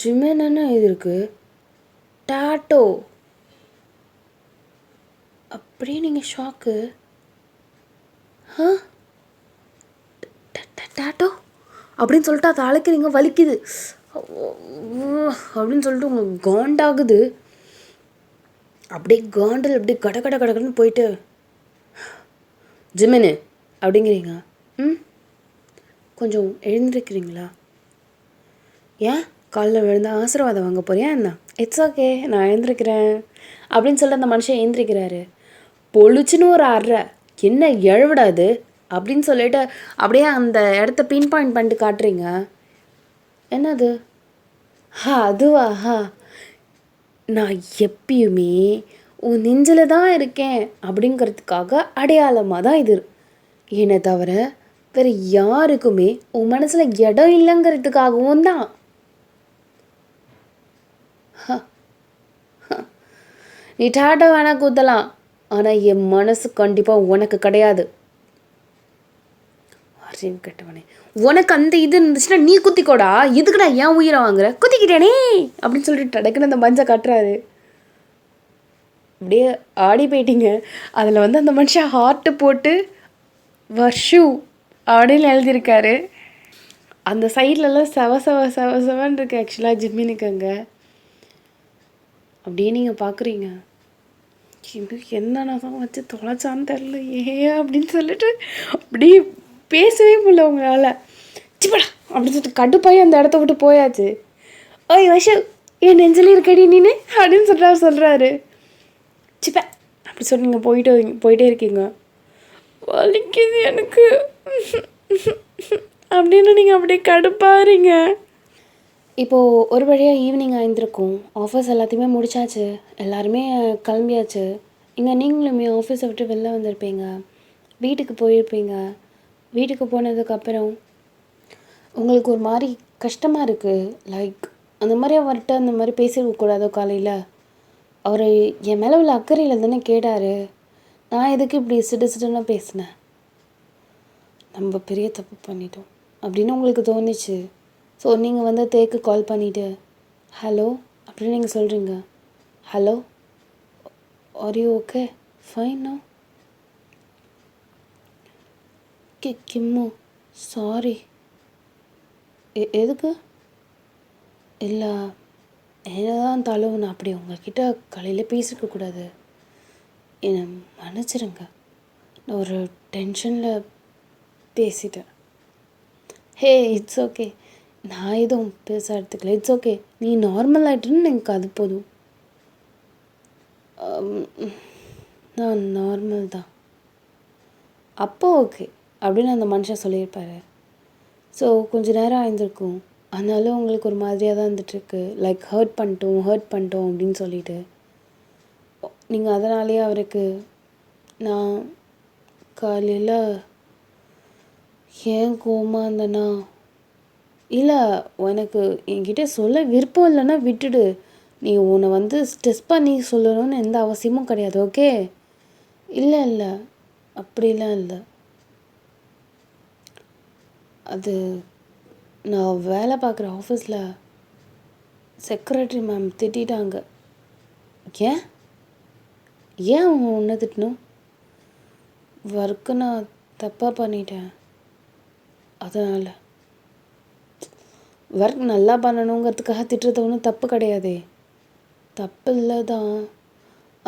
ஜிமென்னு இது இருக்குது, டாட்டோ. அப்படியே நீங்கள் ஷாக்கு. டாட்டோ அப்படின்னு சொல்லிட்டு அதை அழைக்கிறீங்க, வலிக்குது அப்படின்னு சொல்லிட்டு உங்களுக்கு காண்டாகுது. அப்படியே காண்டில் அப்படியே கட கட கடன்னு போயிட்டு ஜிமினு அப்படிங்கிறீங்க. கொஞ்சம் எழுந்திருக்கிறீங்களா? ஏன் காலில் விழுந்தா ஆசீர்வாதம் வாங்க போறியா என்ன? இட்ஸ் ஓகே, நான் எழுந்திருக்கிறேன் அப்படின்னு சொல்லிட்டு அந்த மனுஷன் எழுந்திருக்கிறாரு. பொழிச்சுன்னு ஒரு அறை, என்ன எழுவிடாது அப்படின்னு சொல்லிட்டு அப்படியே அந்த இடத்த பின் பாயிண்ட் பண்ணிட்டு காட்டுறீங்க. என்னது? அதுவா? நான் எப்பயுமே உன் நெஞ்சில் தான் இருக்கேன் அப்படிங்கிறதுக்காக அடையாளமாக தான் இது. என்னை தவிர வேறு யாருக்குமே உன் மனசில் இடம் இல்லைங்கிறதுக்காகவும் தான். நீ டாட்டா வேணா கூத்தலாம், ஆனால் என் மனசு கண்டிப்பாக உனக்கு கிடையாது. அறிவு கெட்டவனே, உனக்கு அந்த இது இருந்துச்சுன்னா நீ குத்திக்கோடா, எதுக்குடா ஏன் உயிரை வாங்குற? குத்திக்கிட்டேனே அப்படின்னு சொல்லிட்டு டக்குன்னு அந்த மஞ்சள் கட்டுறாரு. அப்படியே ஆடி போயிட்டீங்க. அதில் வந்து அந்த மனுஷன் ஹார்ட்டு போட்டு வர்ஷு அப்படின்னு எழுதியிருக்காரு. அந்த சைட்லலாம் செவ செவ செவ செவன்னு இருக்கு ஆக்சுவலாக ஜிம்மினுக்கு அங்கே. அப்படியே நீங்கள் பார்க்குறீங்க, இன்னும் என்னென்ன தான் வச்சு தொலைச்சான்னு தெரில ஏன் அப்படின்னு சொல்லிட்டு அப்படியே பேசவே முடியல உங்களால். சிப்படா அப்படின்னு சொல்லிட்டு கடுப்பாயி அந்த இடத்த விட்டு போயாச்சு. ஓய் வர்ஷு, என் நெஞ்சில் இருக்கடி நீனு அப்படின்னு சொல்கிறாரு. சிப்ப அப்படி சொல்லி நீங்கள் போயிட்டே இருக்கீங்க. வலிக்குது எனக்கு அப்படின்னு நீங்கள் அப்படியே கடுப்பாகிறீங்க. இப்போது ஒரு வழியாக ஈவினிங் ஆயிருந்திருக்கும். ஆஃபீஸ் எல்லாத்தையுமே முடிச்சாச்சு, எல்லாருமே கிளம்பியாச்சு. இங்கே நீங்களுமே ஆஃபீஸை விட்டு வெளில வந்திருப்பீங்க, வீட்டுக்கு போயிருப்பீங்க. வீட்டுக்கு போனதுக்கப்புறம் உங்களுக்கு ஒரு மாதிரி கஷ்டமாக இருக்குது. லைக் அந்த மாதிரி அவர்கிட்ட அந்த மாதிரி பேசிடக்கூடாதோ காலையில். அவர் என் மேலே உள்ள அக்கறையில் தானே கேட்டார், நான் எதுக்கு இப்படி சிடுன்னு பேசினேன், நம்ம பெரிய தப்பு பண்ணிட்டோம் அப்படின்னு உங்களுக்கு தோணுச்சு. ஸோ நீங்கள் வந்து தேக்கு கால் பண்ணிவிட்டு ஹலோ அப்படின்னு நீங்கள் சொல்கிறீங்க. Hello, are you okay? ஃபைன்னா? கிம்மு சாரி. எதுக்கு? இல்லை, என்னதான் இருந்தாலும் நான் அப்படி உங்ககிட்ட காலையில் பேசிருக்கக்கூடாது, என்னை மன்னிச்சிருங்க, நான் ஒரு டென்ஷனில் பேசிட்டேன். ஹே, இட்ஸ் ஓகே. நான் எதுவும் பெருசாக எடுத்துக்கல. It's okay. நீ நார்மல் ஆகிட்டுன்னு எனக்கு அது போதும். நான் நார்மல் தான். அப்போ ஓகே அப்படின்னு அந்த மனுஷன் சொல்லியிருப்பாரு. ஸோ கொஞ்ச நேரம் ஆயிருந்திருக்கும். அதனால உங்களுக்கு ஒரு மாதிரியாக தான் இருந்துகிட்ருக்கு. லைக் ஹர்ட் பண்ணிட்டோம் அப்படின்னு சொல்லிட்டு நீங்கள் அதனாலேயே அவருக்கு நான் காலையில் ஏன் கோவமாக இருந்தேன்னா, இல்லை உனக்கு என்கிட்ட சொல்ல விருப்பம் இல்லைன்னா விட்டுடு. நீ உன்னை ஸ்ட்ரெஸ் பண்ணி சொல்லணும்னு எந்த அவசியமும் கிடையாது. ஓகே? இல்லை அப்படிலாம் இல்லை. அது நான் வேலை பார்க்குற ஆஃபீஸில் செக்ரட்டரி மேம் திட்டாங்க. ஏன் ஏன் அவங்க உன்னை திட்டணும்? ஒர்க்கு நான் தப்பாக பண்ணிட்டேன். அதனால் ஒர்க் நல்லா பண்ணணுங்கிறதுக்காக திட்டுறது ஒன்றும் தப்பு கிடையாதே. தப்பு இல்லை தான்.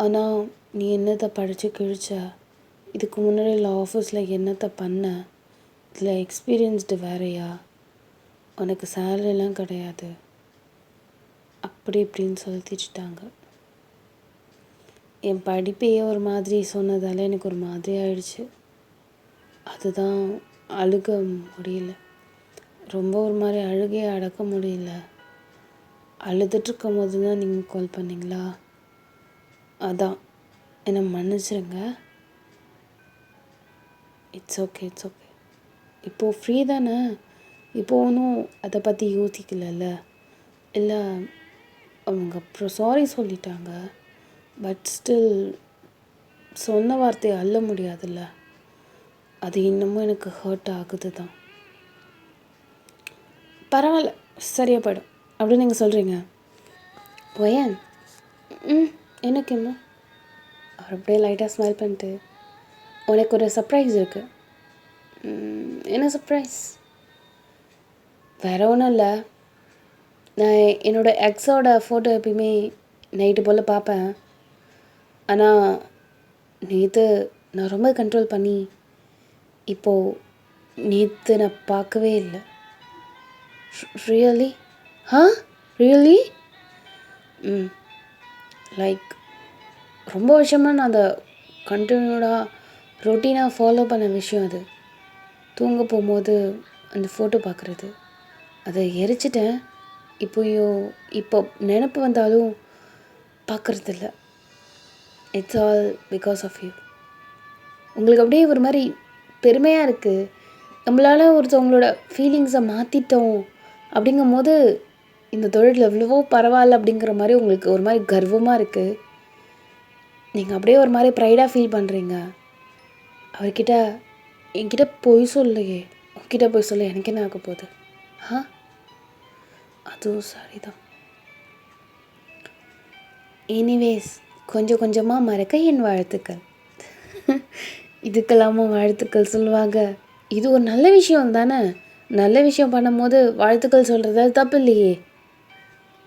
ஆனால் நீ என்னத்தை படித்து கிழிச்ச? இதுக்கு முன்னாடி இல்லை ஆஃபீஸில் என்னத்தை பண்ண? இதில் எக்ஸ்பீரியன்ஸ்டு வேறையா? உனக்கு சேலரிலாம் கிடையாது அப்படி இப்படின்னு சொல்லி திட்டாங்க. என் படிப்பையே ஒரு மாதிரி சொன்னதால் எனக்கு ஒரு மாதிரி ஆயிடுச்சு. அதுதான் அழுக முடியல. ரொம்ப ஒரு மாதிரி அழுகையை அடக்க முடியல. அழுதுட்டுருக்கும் போது தான் நீங்கள் கால் பண்ணிங்களா? அதான் என்னை மன்னிச்சிருங்க. It's okay. இப்போது ஃப்ரீ தானே? இப்போ ஒன்றும் அதை பற்றி யோசிக்கலல்ல. இல்லை அவங்க அப்புறம் சாரி சொல்லிட்டாங்க. பட் ஸ்டில் சொன்ன வார்த்தையை அள்ள முடியாதுல்ல. அது இன்னமும் எனக்கு ஹர்ட் ஆகுது தான். பரவாயில்ல, சரியாக போயிடும் அப்படின்னு நீங்கள் சொல்கிறீங்க. போயேன் எனக்கு என்ன? அவர் அப்படியே லைட்டாக ஸ்மைல் பண்ணிட்டு, உனக்கு ஒரு சர்ப்ரைஸ் இருக்குது. என்ன சர்ப்ரைஸ்? வேறு ஒன்றும் இல்லை. நான் என்னோடய எக்ஸோட ஃபோட்டோ எப்பயுமே நைட்டு போல் பார்ப்பேன். ஆனால் நேற்று நான் ரொம்ப கண்ட்ரோல் பண்ணி இப்போது நேற்று நான் பார்க்கவே இல்லை. ரியலி? ரியலி? லைக் ரொம்ப வருஷமாக நான் அதை கண்டினியூடாக ரொட்டீனாக ஃபாலோ பண்ண விஷயம் அது. தூங்க போகும்போது அந்த ஃபோட்டோ பார்க்குறது. அதை எரிச்சிட்டேன். இப்போ நினப்பு வந்தாலும் பார்க்குறதில்ல. It's all because of you. உங்களுக்கு அப்படியே ஒரு மாதிரி பெருமையாக இருக்குது. நம்மளால் ஒருத்தவங்களோட ஃபீலிங்ஸை மாற்றிட்டோம் அப்படிங்கும் போது இந்த தொழில் எவ்வளவோ பரவாயில்ல அப்படிங்கிற மாதிரி உங்களுக்கு ஒரு மாதிரி கர்வமாக இருக்குது. நீங்கள் அப்படியே ஒரு மாதிரி ப்ரைடாக ஃபீல் பண்ணுறீங்க. அவர்கிட்ட என்கிட்ட பொய் சொல்லையே. உங்ககிட்ட பொய் சொல்ல எனக்கு என்ன ஆக போகுது? அதுவும் சரிதான். எனிவேஸ், கொஞ்சம் கொஞ்சமாக மறக்க என் வாழ்த்துக்கள். இதுக்கெல்லாமா வாழ்த்துக்கள் சொல்லுவாங்க? இது ஒரு நல்ல விஷயம் தானே. நல்ல விஷயம் பண்ணும்போது வாழ்த்துக்கள் சொல்கிறது தப்பு இல்லையே.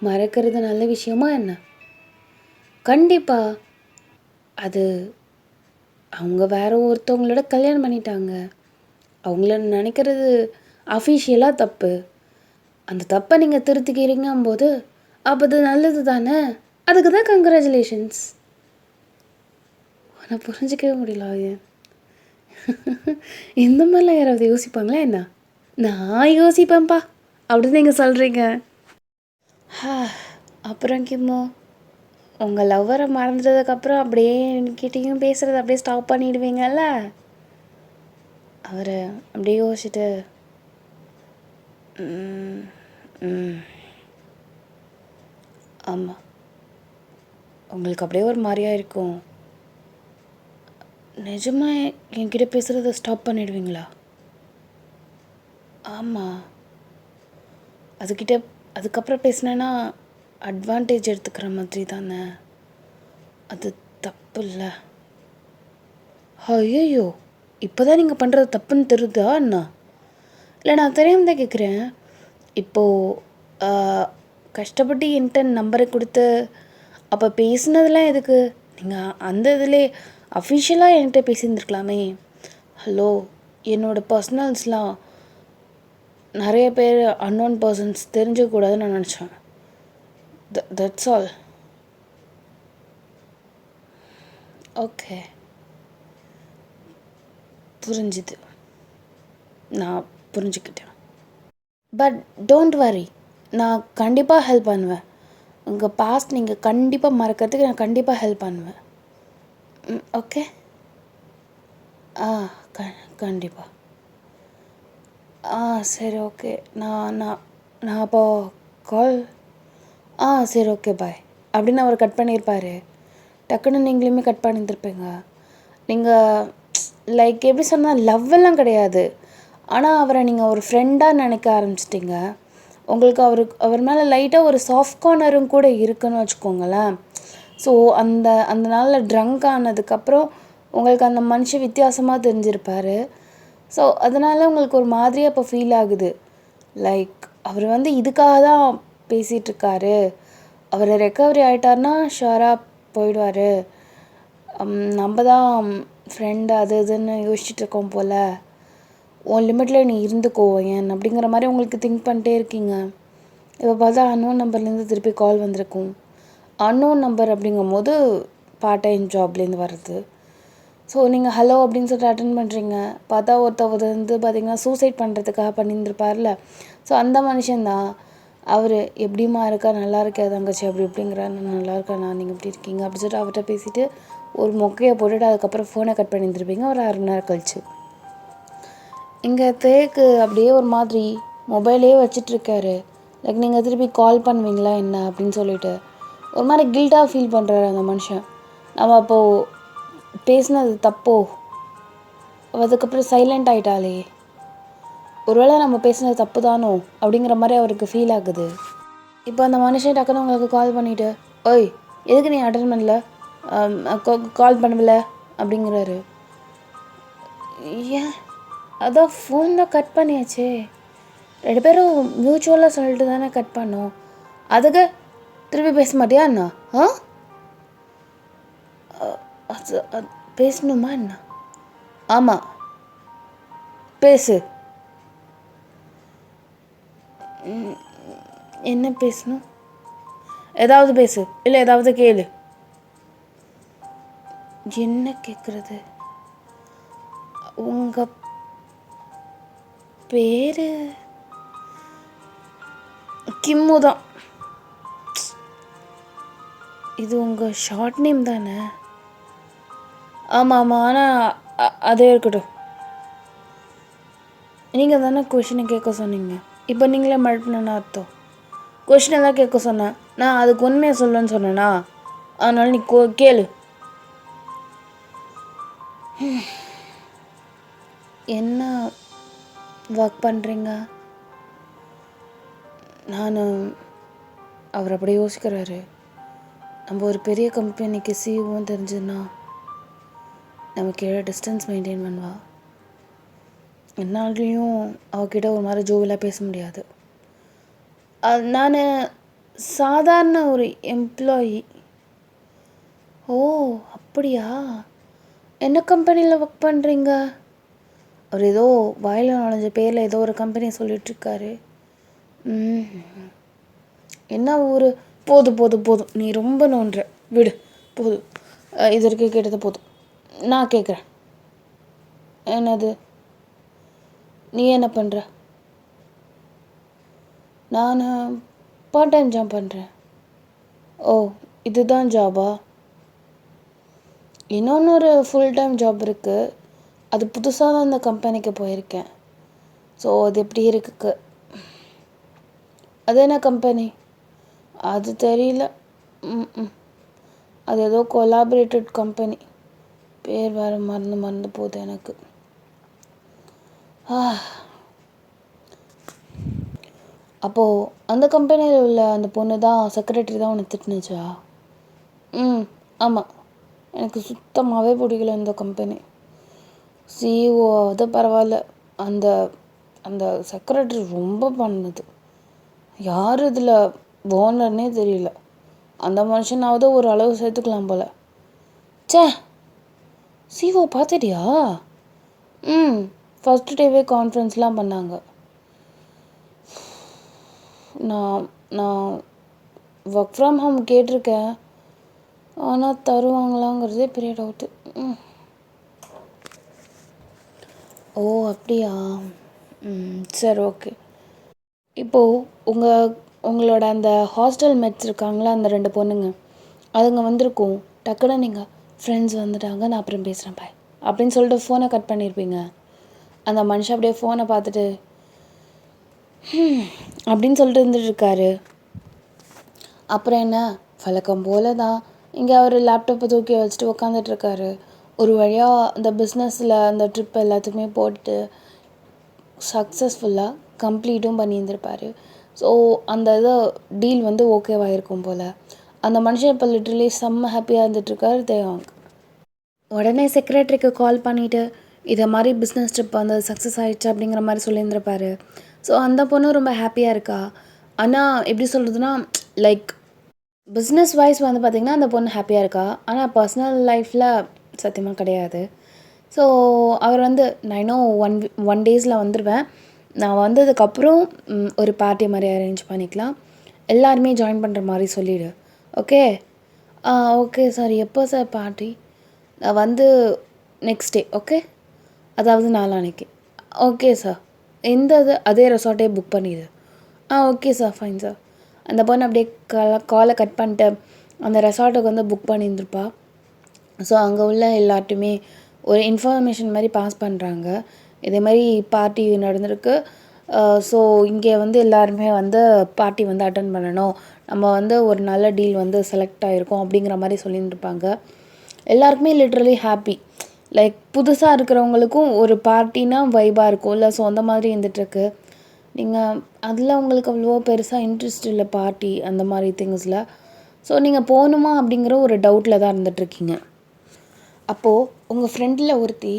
மறக்கிறது நல்ல விஷயமா என்ன? கண்டிப்பாக. அது அவங்க வேற ஒருத்தவங்களோட கல்யாணம் பண்ணிட்டாங்க. அவங்கள நினைக்கிறது அஃபிஷியலாக தப்பு. அந்த தப்பை நீங்கள் திருத்திக்கிறீங்கும் போது அப்போ அது நல்லது தானே. அதுக்கு தான் கங்க்ராச்சுலேஷன்ஸ். ஆனால் புரிஞ்சிக்கவே முடியல. ஏன் இந்த மாதிரிலாம் யாராவது யோசிப்பாங்களா என்ன? நான் யோசிப்பேன்ப்பா அப்படின்னு நீங்கள் சொல்கிறீங்க. அப்புறம் கிம்மோ, உங்கள் லவ்வரை மறந்துட்டதுக்கப்புறம் அப்படியே என்கிட்டையும் பேசுகிறது அப்படியே ஸ்டாப் பண்ணிடுவீங்கல்ல? அவரை அப்படியே யோசிச்சுட்டு ஆமாம், உங்களுக்கு அப்படியே ஒரு மாதிரியாக இருக்கும். நிஜமாக என்கிட்ட பேசுகிறத ஸ்டாப் பண்ணிடுவீங்களா? ஆமாம், அதுக்கப்புறம் பேசினேன்னா அட்வான்டேஜ் எடுத்துக்கிற மாதிரி தானே. அது தப்பு இல்லை. ஐயோ, இப்போ தான் நீங்கள் பண்ணுறது தப்புன்னு தெரியுதா அண்ணா? இல்லை, நான் தெரியாமல் தான் கேட்குறேன். இப்போது கஷ்டப்பட்டு என்கிட்ட நம்பரை கொடுத்து அப்போ பேசுனதெல்லாம் எதுக்கு? நீங்கள் அந்த இதில் அஃபிஷியலாக என்கிட்ட பேசியிருந்துருக்கலாமே. ஹலோ, என்னோடய பர்சனல்ஸ்லாம் நிறைய பேர் அன்னோன் பர்சன்ஸ் தெரிஞ்சுக்கூடாதுன்னு நான் நினச்சேன். That's all. ஓகே, புரிஞ்சுது, நான் புரிஞ்சுக்கிட்டேன். பட் டோன்ட் வரி, நான் கண்டிப்பாக ஹெல்ப் பண்ணுவேன். உங்கள் பாஸ்ட் நீங்கள் கண்டிப்பாக மறக்கிறதுக்கு நான் கண்டிப்பாக ஹெல்ப் பண்ணுவேன். ஓகே. ஆ கண்டிப்பாக. சரி, ஓகே. நான் நான் நான் அப்போ கால் சரி, ஓகே, பாய் அப்படின்னு அவர் கட் பண்ணியிருப்பார். டக்குன்னு நீங்களுமே கட் பண்ணியிருந்துருப்பீங்க. நீங்கள் லைக் எப்படி சொன்னால் லவ்வெல்லாம் கிடையாது, ஆனால் அவரை நீங்கள் ஒரு ஃப்ரெண்டாக நினைக்க ஆரம்பிச்சிட்டிங்க. உங்களுக்கு அவர் மேலே லைட்டாக ஒரு சாஃப்ட் கார்னரும் கூட இருக்குன்னு வச்சுக்கோங்களேன். ஸோ அந்த நாளில் ட்ரங்க் ஆனதுக்கப்புறம் உங்களுக்கு அந்த மனுஷன் வித்தியாசமாக தெரிஞ்சிருப்பார். ஸோ அதனால் உங்களுக்கு ஒரு மாதிரியாக இப்போ ஃபீல் ஆகுது. லைக் அவர் இதுக்காக தான் பேசிகிட்ருக்காரு, அவர் ரெக்கவரி ஆகிட்டார்னா ஷுவராக போயிடுவார், நம்ம தான் ஃப்ரெண்டு அது இதுன்னு யோசிச்சுட்ருக்கோம் போல், உன் லிமிட்டில் நீ இருந்துக்கோ ஏன் அப்படிங்கிற மாதிரி உங்களுக்கு திங்க் பண்ணிட்டே இருக்கீங்க. இப்போ பார்த்தா அன்னோன் நம்பர்லேருந்து திருப்பி கால் வந்திருக்கும். அன்னோன் நம்பர் அப்படிங்கும் போது பார்ட் டைம் ஜாப்லேருந்து வருது. ஸோ நீங்கள் ஹலோ அப்படின்னு சொல்லிட்டு அட்டன் பண்ணுறீங்க. பார்த்தா ஒருத்தவர் பார்த்திங்கன்னா சூசைட் பண்ணுறதுக்காக பண்ணியிருந்துருப்பார்ல. ஸோ அந்த மனுஷன்தான் அவர். எப்படிமா இருக்கா, நல்லா இருக்கா தங்கச்சி அப்படி இப்படிங்கிறா. நான் நல்லா இருக்கேன், நீங்கள் எப்படி இருக்கீங்க அப்படி சொல்லிட்டு அவர்கிட்ட பேசிவிட்டு ஒரு மொக்கையை போட்டுட்டு அதுக்கப்புறம் ஃபோனை கட் பண்ணியிருந்துருப்பீங்க ஒரு 1/2 மணி நேரம் கழிச்சு. இங்கே தேக்கு அப்படியே ஒரு மாதிரி மொபைலே வச்சிட்ருக்காரு. லைக் நீங்கள் திருப்பி கால் பண்ணுவீங்களா என்ன அப்படின்னு சொல்லிட்டு ஒரு மாதிரி கில்ட்டாக ஃபீல் பண்ணுறாரு அந்த மனுஷன். நம்ம அப்போது பேசினது தப்போ, அதுக்கப்புறம் சைலண்ட் ஆகிட்டாலே, ஒருவேளை நம்ம பேசினது தப்பு தானோ அப்படிங்கிற மாதிரி அவருக்கு ஃபீல் ஆகுது. இப்போ அந்த மனுஷன் டக்குன்னு உங்களுக்கு கால் பண்ணிவிட்டு, ஓய் எதுக்கு நீ அட்டன் பண்ணல, கால் பண்ணல அப்படிங்கிறாரு. ஏன், அதான் ஃபோன் தான் கட் பண்ணியாச்சே, 2 பேரும் மியூச்சுவலாக சொல்லிட்டு தானே கட் பண்ணோம், அதுக்கு திருப்பி பேச மாட்டியா என்ன? அது பேசணுமா என்ன? ஆமாம், பேசு. என்ன பேசணும்? ஏதாவது பேசு, இல்லை ஏதாவது கேளு. என்ன கேட்குறது? உங்கள் பேர் கிம்மு தான். இது உங்கள் ஷார்ட் நேம் தானே? ஆமாம், ஆனால் அதே இருக்கட்டும். நீங்கள் தானே கொஷினை கேட்க சொன்னீங்க, இப்போ நீங்களே மழுப்பினா அர்த்தம். கொஷினை தான் கேட்க சொன்னேன், நான் அதுக்கு உண்மையை சொல்லணும்னு சொன்னேன்னா, அதனால நீ கேளு. என்ன ஒர்க் பண்ணுறீங்க? அவர் அப்படி யோசிக்கிறாரு. நம்ம ஒரு பெரிய கம்பெனிக்கு சிஇஓன்னு தெரிஞ்சுன்னா நமக்கு டிஸ்டன்ஸ் மெயின்டைன் பண்ணுவா. என்னாலையும் அவகிட்ட ஒரு மாதிரி ஜோவிலாக பேச முடியாது. நான் சாதாரண ஒரு எம்ப்ளாயி. ஓ அப்படியா? என்ன கம்பெனியில் ஒர்க் பண்ணுறீங்க? அவர் ஏதோ வாயில் நுழைஞ்ச பேரில் ஏதோ ஒரு கம்பெனி சொல்லிகிட்ருக்காரு. என்ன ஊர்? போதும், நீ ரொம்ப நோன்ற, விடு, போதும். இது வரைக்கும் கேட்டது போதும். நான் கேட்குறேன், என்னது? நீ என்ன பண்ணுற? நான் பார்ட் டைம் ஜாப் பண்ணுறேன். ஓ, இதுதான் ஜாபா? இன்னொன்று ஃபுல் டைம் ஜாப் இருக்குது, அது புதுசாக தான் அந்த கம்பெனிக்கு போயிருக்கேன். ஸோ அது எப்படி இருக்கு? அது என்ன கம்பெனி? அது தெரியல. அது ஏதோ கொலாபரேட்டட் கம்பெனி, பேர் வேறு மறந்து போகுது எனக்கு. அப்போது அந்த கம்பெனியில் உள்ள அந்த பொண்ணு தான், செக்ரட்டரி தான் உன்னை திட்டுனுச்சா? ஆமாம், எனக்கு சுத்தமாகவே பிடிக்கல இந்த கம்பெனி. சிஇஓ அது பரவாயில்ல, அந்த அந்த செக்ரட்டரி ரொம்ப பண்ணுது. யார் இதில் ஓனர்னே தெரியல. அந்த மனுஷனாவது ஒரு அளவு சேர்த்துக்கலாம் போல். சே, சிஓ பார்த்துட்டியா? ஃபஸ்ட்டு டேவே கான்ஃபரன்ஸ்லாம் பண்ணாங்க. நான் நான் ஒர்க் ஃப்ரம் ஹோம் கேட்டிருக்கேன், ஆனால் தருவாங்களாங்கிறதே பெரிய டவுட்டு. ஓ அப்படியா? சரி, ஓகே. இப்போது உங்களோட அந்த ஹாஸ்டல் மேட்ஸ் இருக்காங்களா, அந்த 2 பொண்ணுங்க, அதுங்க வந்திருக்கும். டக்குன்னு நீங்கள் ஃப்ரெண்ட்ஸ் வந்துட்டாங்க, நான் அப்புறம் பேசுகிறேன் பாய் அப்படின்னு சொல்லிட்டு ஃபோனை கட் பண்ணியிருப்பீங்க. அந்த மனுஷன் அப்படியே ஃபோனை பார்த்துட்டு அப்படின்னு சொல்லிட்டு இருந்துட்டுருக்காரு. அப்புறம் என்ன, வழக்கம் போல தான் இங்கே அவர் லேப்டாப்பை தூக்கி வச்சுட்டு உட்காந்துட்ருக்காரு. ஒரு வழியாக அந்த பிஸ்னஸில் அந்த ட்ரிப் எல்லாத்துக்குமே போட்டு சக்ஸஸ்ஃபுல்லாக கம்ப்ளீட்டும் பண்ணியிருந்திருப்பார். ஸோ அந்த இது டீல் வந்து ஓகேவாக இருக்கும் போல். அந்த மனுஷன் இப்போ லிட்ரலி செம்ம ஹாப்பியாக இருந்துகிட்ருக்காரு தேவாங். உடனே செக்ரட்டரிக்கு கால் பண்ணிவிட்டு இதை மாதிரி பிஸ்னஸ் ட்ரிப் வந்து சக்ஸஸ் ஆகிடுச்சு அப்படிங்கிற மாதிரி சொல்லியிருந்திருப்பாரு. ஸோ அந்த பொண்ணு ரொம்ப ஹாப்பியாக இருக்கா. ஆனால் எப்படி சொல்கிறதுனா, லைக் பிஸ்னஸ் வைஸ் வந்து பார்த்திங்கன்னா அந்த பொண்ணு ஹாப்பியாக இருக்கா. ஆனால் பர்சனல் லைஃப்பில் சத்தியமாக கிடையாது. ஸோ அவர் வந்து நான் இன்னும் ஒன் டேஸில் வந்துடுவேன், நான் வந்ததுக்கப்புறம் ஒரு பார்ட்டி மாதிரி அரேஞ்ச் பண்ணிக்கலாம், எல்லாருமே ஜாயின் பண்ணுற மாதிரி சொல்லிவிடு, ஓகே? Okay sir. எப்போ சார் பார்ட்டி? நான் வந்து நெக்ஸ்ட் டே, ஓகே, அதாவது நாளான்னைக்கு. Okay sir. அதே ரெசார்ட்டே புக் பண்ணிடு. Okay sir, fine sir. அந்த பொண்ணு அப்படியே காலை கட் பண்ணிட்டு அந்த ரெசார்ட்டுக்கு வந்து புக் பண்ணியிருந்துருப்பா. ஸோ அங்கே உள்ள எல்லார்ட்டையுமே ஒரு இன்ஃபர்மேஷன் மாதிரி பாஸ் பண்ணுறாங்க, இதே மாதிரி பார்ட்டி நடந்திருக்கு. ஸோ இங்கே வந்து எல்லாருமே வந்து பார்ட்டி வந்து அட்டன் பண்ணணும், நம்ம வந்து ஒரு நல்ல டீல் வந்து செலக்ட் ஆகிருக்கோம் அப்படிங்கிற மாதிரி சொல்லியிருந்துருப்பாங்க. எல்லாருக்குமே லிட்ரலி ஹாப்பி. லைக் புதுசாக இருக்கிறவங்களுக்கும் ஒரு பார்ட்டினா வைபாக இருக்கும்ல. ஸோ அந்த மாதிரி இருந்துகிட்ருக்கு. நீங்கள் அதில் உங்களுக்கு அவ்வளோ பெருசாக இன்ட்ரெஸ்ட் இல்லை பார்ட்டி அந்த மாதிரி திங்ஸில். ஸோ நீங்கள் போகணுமா அப்படிங்கிற ஒரு டவுட்டில் தான் இருந்துகிட்ருக்கீங்க. அப்போது உங்கள் ஃப்ரெண்டில் ஒருத்தி,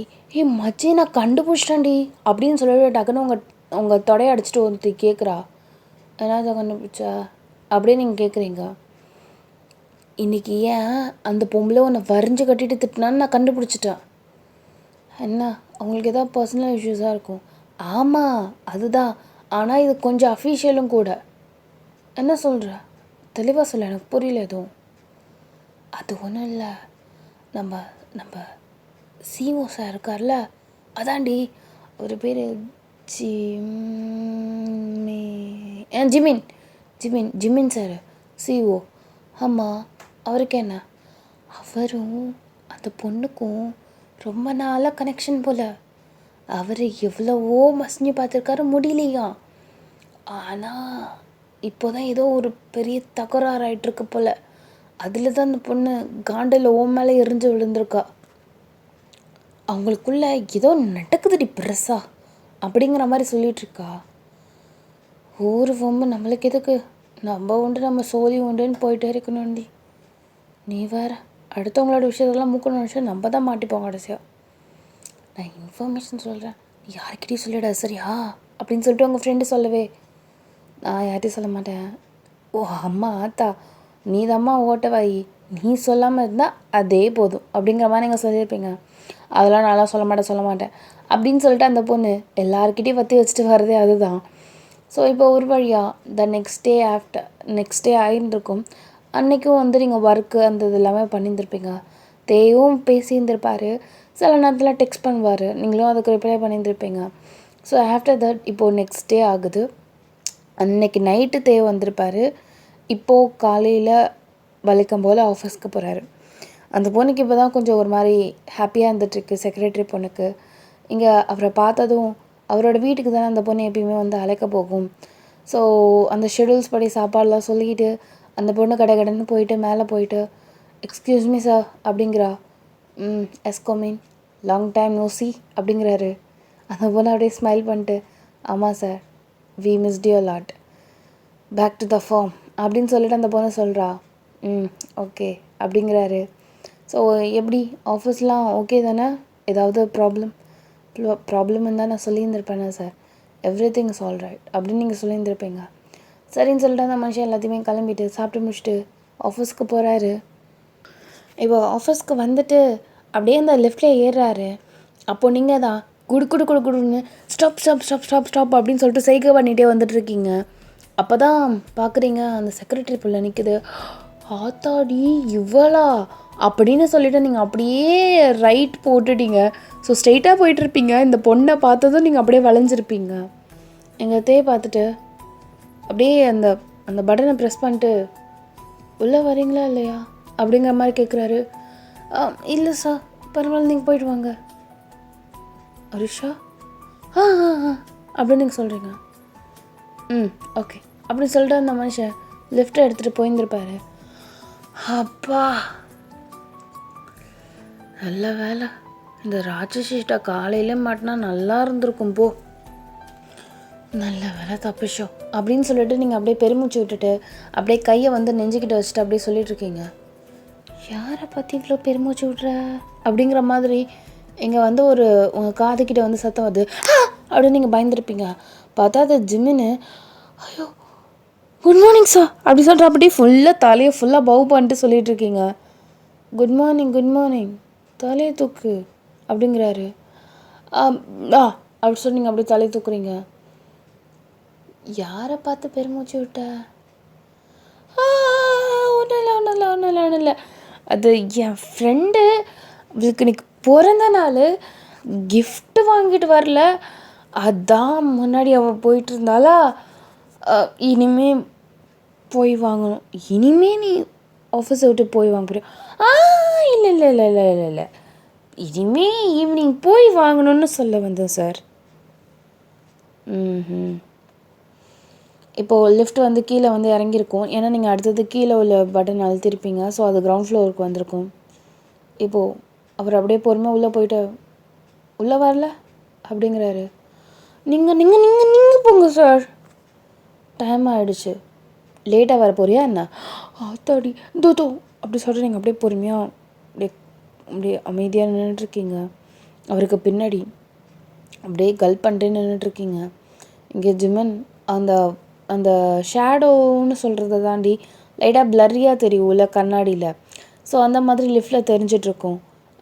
மச்சி நான் கண்டுபிடிச்சிட்டேன்டி அப்படின்னு சொல்லிட்டு டக்குன்னு உங்கள் தொடையை அடிச்சுட்டு ஒருத்தி கேட்குறா, என்னதை கண்டுபிடிச்சா அப்படின்னு நீங்கள் கேட்குறீங்க. இன்றைக்கி ஏன் அந்த பொம்பளை உன்னை வரைஞ்சி கட்டிட்டு திட்டினான்னு நான் கண்டுபிடிச்சிட்டேன். என்ன, அவங்களுக்கு எதாவது பர்சனல் இஷ்யூஸாக இருக்கும். ஆமாம் அதுதான், ஆனால் இது கொஞ்சம் அஃபீஷியலும் கூட. என்ன சொல்கிற, தெளிவாக சொல்ல, எனக்கு புரியல எதுவும். அது ஒன்றும் இல்லை, நம்ம நம்ம சிஓ சார் இருக்கார்ல, அதாண்டி ஒரு பேர் Jimin Jimin Jimin sir CO. ஆமாம், அவருக்கு என்ன, அவரும் அந்த பொண்ணுக்கும் ரொம்ப நாளாக கனெக்ஷன் போல். அவர் எவ்வளவோ மசிஞ்சு பார்த்துருக்காரு, முடியலையா. ஆனால் இப்போ தான் ஏதோ ஒரு பெரிய தகராறு ஆகிட்டுருக்கு போல். அதில் தான் அந்த பொண்ணு காண்டில் மேலே எரிஞ்சு விழுந்திருக்கா. அவங்களுக்குள்ள ஏதோ நடக்குதுடி பெருசா அப்படிங்கிற மாதிரி சொல்லிகிட்ருக்கா. ஒரு பொம்மை நம்மளுக்கு எதுக்கு, நம்ம உண்டு நம்ம சோழி உண்டுன்னு போயிட்டே இருக்கணும்டி. நீ வேறு அடுத்தவங்களோட விஷயத்தெல்லாம் மூக்கணும் விஷயம் நம்ம தான் மாட்டிப்போம் கடைசியாக. நான் இன்ஃபர்மேஷன் சொல்கிறேன், நீ யாருக்கிட்டையும் சொல்லிட சரியா அப்படின்னு சொல்லிட்டு உங்கள் ஃப்ரெண்டு சொல்லவே. நான் யார்கிட்டையும் சொல்ல மாட்டேன். ஓ அம்மா ஆத்தா, நீ தாம்மா ஓட்டவாயி, நீ சொல்லாமல் இருந்தால் அதே போதும் அப்படிங்கிற மாதிரி நீங்கள் சொல்லியிருப்பீங்க. அதெல்லாம் நான்லாம் சொல்ல மாட்டேன் அப்படின்னு சொல்லிட்டு அந்த பொண்ணு எல்லாருக்கிட்டையும் பற்றி வச்சுட்டு வர்றதே அதுதான். ஸோ இப்போ ஒரு வழியாக நெக்ஸ்ட் டே ஆகிருந்துருக்கும். அன்றைக்கும் வந்து நீங்கள் ஒர்க்கு அந்த இது எல்லாமே பண்ணியிருந்துருப்பீங்க. தேவும் பேசியிருந்திருப்பார், சில நேரத்தில் டெக்ஸ்ட் பண்ணுவார், நீங்களும் அதுக்கு ரிப்ளை பண்ணியிருந்துருப்பீங்க. ஸோ ஆஃப்டர் தட் இப்போது நெக்ஸ்ட் டே ஆகுது. அன்னைக்கு நைட்டு தேவை வந்திருப்பார். இப்போது காலையில் வழக்கம் போல் ஆஃபீஸ்க்கு போகிறாரு. அந்த பொண்ணுக்கு இப்போ தான் கொஞ்சம் ஒரு மாதிரி ஹாப்பியாக இருந்துகிட்ருக்கு, செக்ரட்டரி பொண்ணுக்கு. இங்கே அவரை பார்த்ததும் அவரோட வீட்டுக்கு தானே அந்த பொண்ணு எப்பயுமே வந்து அழைக்க போகும். ஸோ அந்த ஷெடியூல்ஸ் படி சாப்பாடெலாம் சொல்லிக்கிட்டு அந்த பொண்ணு கடைன்னு போயிட்டு மேலே போயிட்டு, எக்ஸ்கியூஸ் மீ சார் அப்படிங்கிறா. Yes come in, long time no see அப்படிங்கிறாரு. அந்த பொண்ணு அப்படியே ஸ்மைல் பண்ணிட்டு, ஆமாம் சார், we missed you lot, back to the form அப்படின்னு சொல்லிட்டு அந்த பொண்ணு சொல்கிறா. ஓகே அப்படிங்கிறாரு. ஸோ எப்படி ஆஃபீஸ்லாம் ஓகே தானே, ஏதாவது ப்ராப்ளம் இருந்தால் நான் சொல்லியிருந்திருப்பேனே sir, everything is all right அப்படின்னு நீங்கள் சொல்லியிருந்திருப்பீங்க. சரின்னு சொல்லிட்டு அந்த மனுஷன் எல்லாத்தையுமே கிளம்பிட்டு சாப்பிட்டு முடிச்சுட்டு ஆஃபீஸ்க்கு போகிறாரு. இப்போ ஆஃபீஸ்க்கு வந்துட்டு அப்படியே அந்த லிஃப்ட்டில் ஏறுறாரு. அப்போது நீங்கள் தான் குடுன்னு ஸ்டாப் அப்படின்னு சொல்லிட்டு சைகை பண்ணிகிட்டே வந்துட்டுருக்கீங்க. அப்போ தான் பார்க்குறீங்க அந்த செக்ரட்டரி பிள்ளை நிற்குது. ஆத்தாடி இவ்வளா அப்படின்னு சொல்லிவிட்டு நீங்கள் அப்படியே ரைட் போட்டுட்டீங்க. ஸோ ஸ்ட்ரெயிட்டாக போயிட்டுருப்பீங்க. இந்த பொண்ணை பார்த்ததும் நீங்கள் அப்படியே வளைஞ்சிருப்பீங்க. எங்கள் அத்தையை பார்த்துட்டு அப்படியே அந்த அந்த பட்டனை ப்ரெஸ் பண்ணிட்டு உள்ளே வரீங்களா இல்லையா அப்படிங்கிற மாதிரி கேட்குறாரு. இல்லை சார், பரவாயில்ல, நீங்கள் போயிட்டு வாங்க. அரிஷா அப்படின்னு நீங்கள் சொல்கிறீங்க. ஓகே அப்படின்னு சொல்லிட்டு அந்த மனுஷன் லிஃப்ட்டை எடுத்துகிட்டு போயிருந்துருப்பாரு. அப்பா நல்ல வேலை, இந்த ராட்சசிட்ட காலையிலே மாட்டினா நல்லா இருந்திருக்கும் போ. நல்ல வேலை தப்பிச்சோம் அப்படின்னு சொல்லிட்டு நீங்கள் அப்படியே பெருமூச்சு விட்டுட்டு அப்படியே கையை வந்து நெஞ்சுக்கிட்ட வச்சுட்டு அப்படியே சொல்லிட்டுருக்கீங்க. யாரை பற்றி இவ்வளோ பெருமூச்சு விட்ற அப்படிங்கிற மாதிரி இங்கே வந்து ஒரு உங்கள் காதுக்கிட்ட வந்து சத்தம் வருது. அப்படின்னு நீங்கள் பயந்துருப்பீங்க. பார்த்தா அது ஜிம்மின்னு, ஐயோ குட் மார்னிங் சார் அப்படி சொல்கிற அப்படியே ஃபுல்லாக தலையை ஃபுல்லாக பவு பண்ணிட்டு சொல்லிட்டு இருக்கீங்க. குட் மார்னிங் குட் மார்னிங், தலையை தூக்கு அப்படிங்கிறாரு. அப்படி சொல்லி நீங்கள் அப்படியே தலையை தூக்குறீங்க. யாரை பார்த்து பெருமூச்சு விட்ட? ஒன்றும் இல்லை. அது என் ஃப்ரெண்டு, அவளுக்கு இன்னைக்கு பிறந்த நாள், கிஃப்ட் வாங்கிட்டு வரல, அதான் முன்னாடி அவள் போயிட்டு இருந்தாளா, இனிமே போய் வாங்கணும். இனிமே நீ ஆஃபீஸை விட்டு போய் வாங்க போறியா? இல்லை இல்லை இல்லை இல்லை இல்லை இல்லை, இனிமே ஈவினிங் போய் வாங்கணும்னு சொல்ல வந்தேன் சார். இப்போது லிஃப்ட் வந்து கீழே வந்து இறங்கியிருக்கும். ஏன்னா நீங்கள் அடுத்தது கீழே உள்ள பட்டன் அழுத்திருப்பீங்க. ஸோ அது கிரவுண்ட் ஃப்ளோருக்கு வந்திருக்கும். இப்போது அவர் அப்படியே பொறுமையாக உள்ளே போயிட்டு, உள்ளே வரல அப்படிங்கிறாரு. நீங்கள் நீங்கள் நீங்கள் நீங்கள் போங்க சார், டைம் ஆகிடுச்சு, லேட்டாக வர போறியா என்ன? ஆத்தாடி தோ அப்படி சொல்கிற. நீங்கள் அப்படியே பொறுமையாக அப்படியே அமைதியாக நின்றுட்டுருக்கீங்க. அவருக்கு பின்னாடி அப்படியே கல் பண்ணிட்டு நின்றுட்டுருக்கீங்க. இங்கே ஜிம்மன் அந்த அந்த ஷேடோன்னு சொல்கிறத தாண்டி லைட்டாக பிளர்ரியாக தெரியும்ல கண்ணாடியில். ஸோ அந்த மாதிரி லிஃப்ட்டில் தெரிஞ்சிட்ருக்கோம்.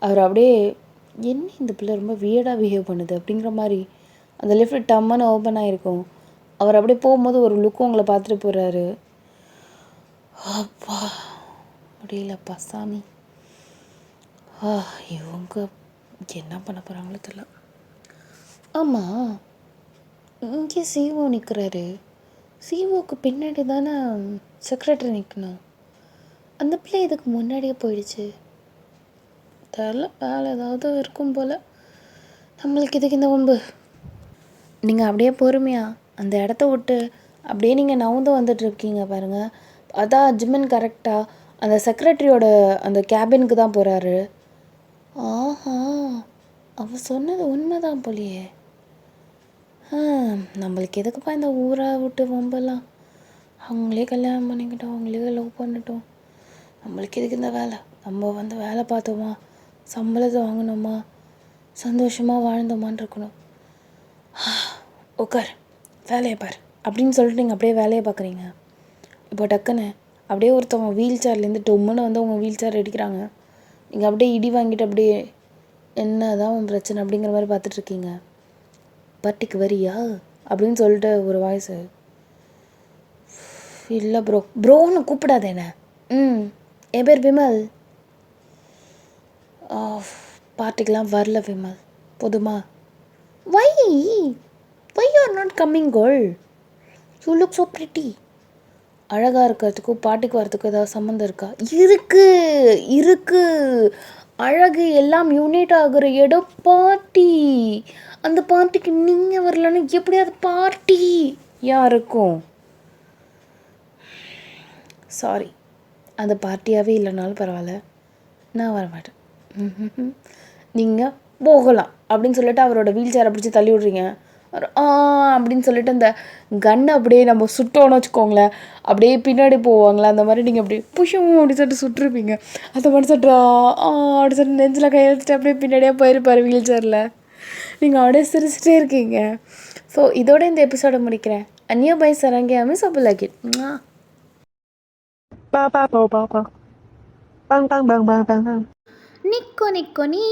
அவர் அப்படியே என்ன இந்த பிள்ளை ரொம்ப வியர்டாக பிஹேவ் பண்ணுது அப்படிங்கிற மாதிரி அந்த லிஃப்ட் டம்முன்னு ஓப்பன் ஆகிருக்கும். அவர் அப்படியே போகும்போது ஒரு லுக்கு உங்களை பார்த்துட்டு போகிறாரு. அப்பா முடியலப்பா சாமி, இவங்க என்ன பண்ண போகிறாங்களோ தெரியல. ஆமாம், இங்கே சிஓ நிற்கிறாரு. சிஓக்கு பின்னாடி தானே செக்ரட்டரி நிற்கணும். அந்த பிள்ளை இதுக்கு முன்னாடியே போயிடுச்சு. தெரில, வேலை ஏதாவது இருக்கும் போல். நம்மளுக்கு இதுக்கு இந்த ஒம்பு. நீங்கள் அப்படியே பொறுமையாக அந்த இடத்த விட்டு அப்படியே நீங்கள் நவுந்து வந்துட்டுருக்கீங்க பாருங்கள். அதான் ஜிம்மன் கரெக்டாக அந்த செக்ரட்டரியோட அந்த கேபினுக்கு தான் போகிறாரு. அவள் சொன்னது உண்மைதான் போலியே. நம்மளுக்கு எதுக்குப்பா இந்த ஊரை விட்டு வம்பெல்லாம்? அவங்களே கல்யாணம் பண்ணிக்கிட்டோம், அவங்களே லவ் பண்ணிட்டோம், நம்மளுக்கு எதுக்கு இந்த வேலை? நம்ம வந்து வேலை பார்த்தோமா, சம்பளத்தை வாங்கினோமா, சந்தோஷமாக வாழ்ந்தோமான்னு இருக்கணும். உட்கார், வேலையை பார் அப்படின்னு சொல்லிட்டு நீங்கள் அப்படியே வேலையை பார்க்குறீங்க. இப்போ டக்குன்னு அப்படியே ஒருத்தவங்க வீல் சேர்லேருந்து டொம்முன்னு வந்து உங்கள் வீல் சேர் அடிக்கிறாங்க. நீங்கள் அப்படியே இடி வாங்கிட்டு அப்படியே என்ன தான் உன் பிரச்சனை அப்படிங்கிற மாதிரி பார்த்துட்ருக்கீங்க. பார்ட்டிக்கு வரியா அப்படின்னு சொல்லிட்டு ஒரு வாய்ஸு. இல்லை ப்ரோன்னு கூப்பிடாத என்ன. என் பேர் விமல். பார்ட்டிக்கெலாம் வரல விமல், போதுமா? Why you are not coming girl, you look so pretty. அழகாக இருக்கிறதுக்கும் பார்ட்டிக்கு வரதுக்கும் ஏதாவது சம்மந்தம் இருக்கா? இருக்கு. அழகு எல்லாம் யூனிட் ஆகிற இடம் பார்ட்டி. அந்த பார்ட்டிக்கு நீங்கள் வரலன்னு எப்படி அது பார்ட்டி யாருக்கும்? சாரி, அந்த பார்ட்டியாகவே இல்லைனாலும் பரவாயில்ல, நான் வரமாட்டேன். நீங்கள் போகலாம் அப்படின்னு சொல்லிட்டு அவரோட வீல் சேரை பிடிச்சி தள்ளி விட்றீங்க. அப்படின்னு சொல்லிட்டு அந்த கன்னை அப்படியே நம்ம சுட்டோன்னு வச்சுக்கோங்களேன், அப்படியே பின்னாடி போவாங்களே அந்த மாதிரி நீங்கள் அப்படியே புஷும் அப்படி சொல்லிட்டு சுட்டுருப்பீங்க. அதை மட்டும் சொல்லிட்டு அப்படி சொல்லிட்டு நெஞ்சில் கையை வச்சுட்டு அப்படியே பின்னாடியே போயிருப்பார் வீல் சேரில். நீங்கள் அப்படியே சிரிச்சிட்டே இருக்கீங்க. ஸோ இதோட இந்த எபிசோடை முடிக்கிறேன். அந்நிய பை சரங்கியா மிஸ் அப்போ லைக் இட். நிக்கோ நீ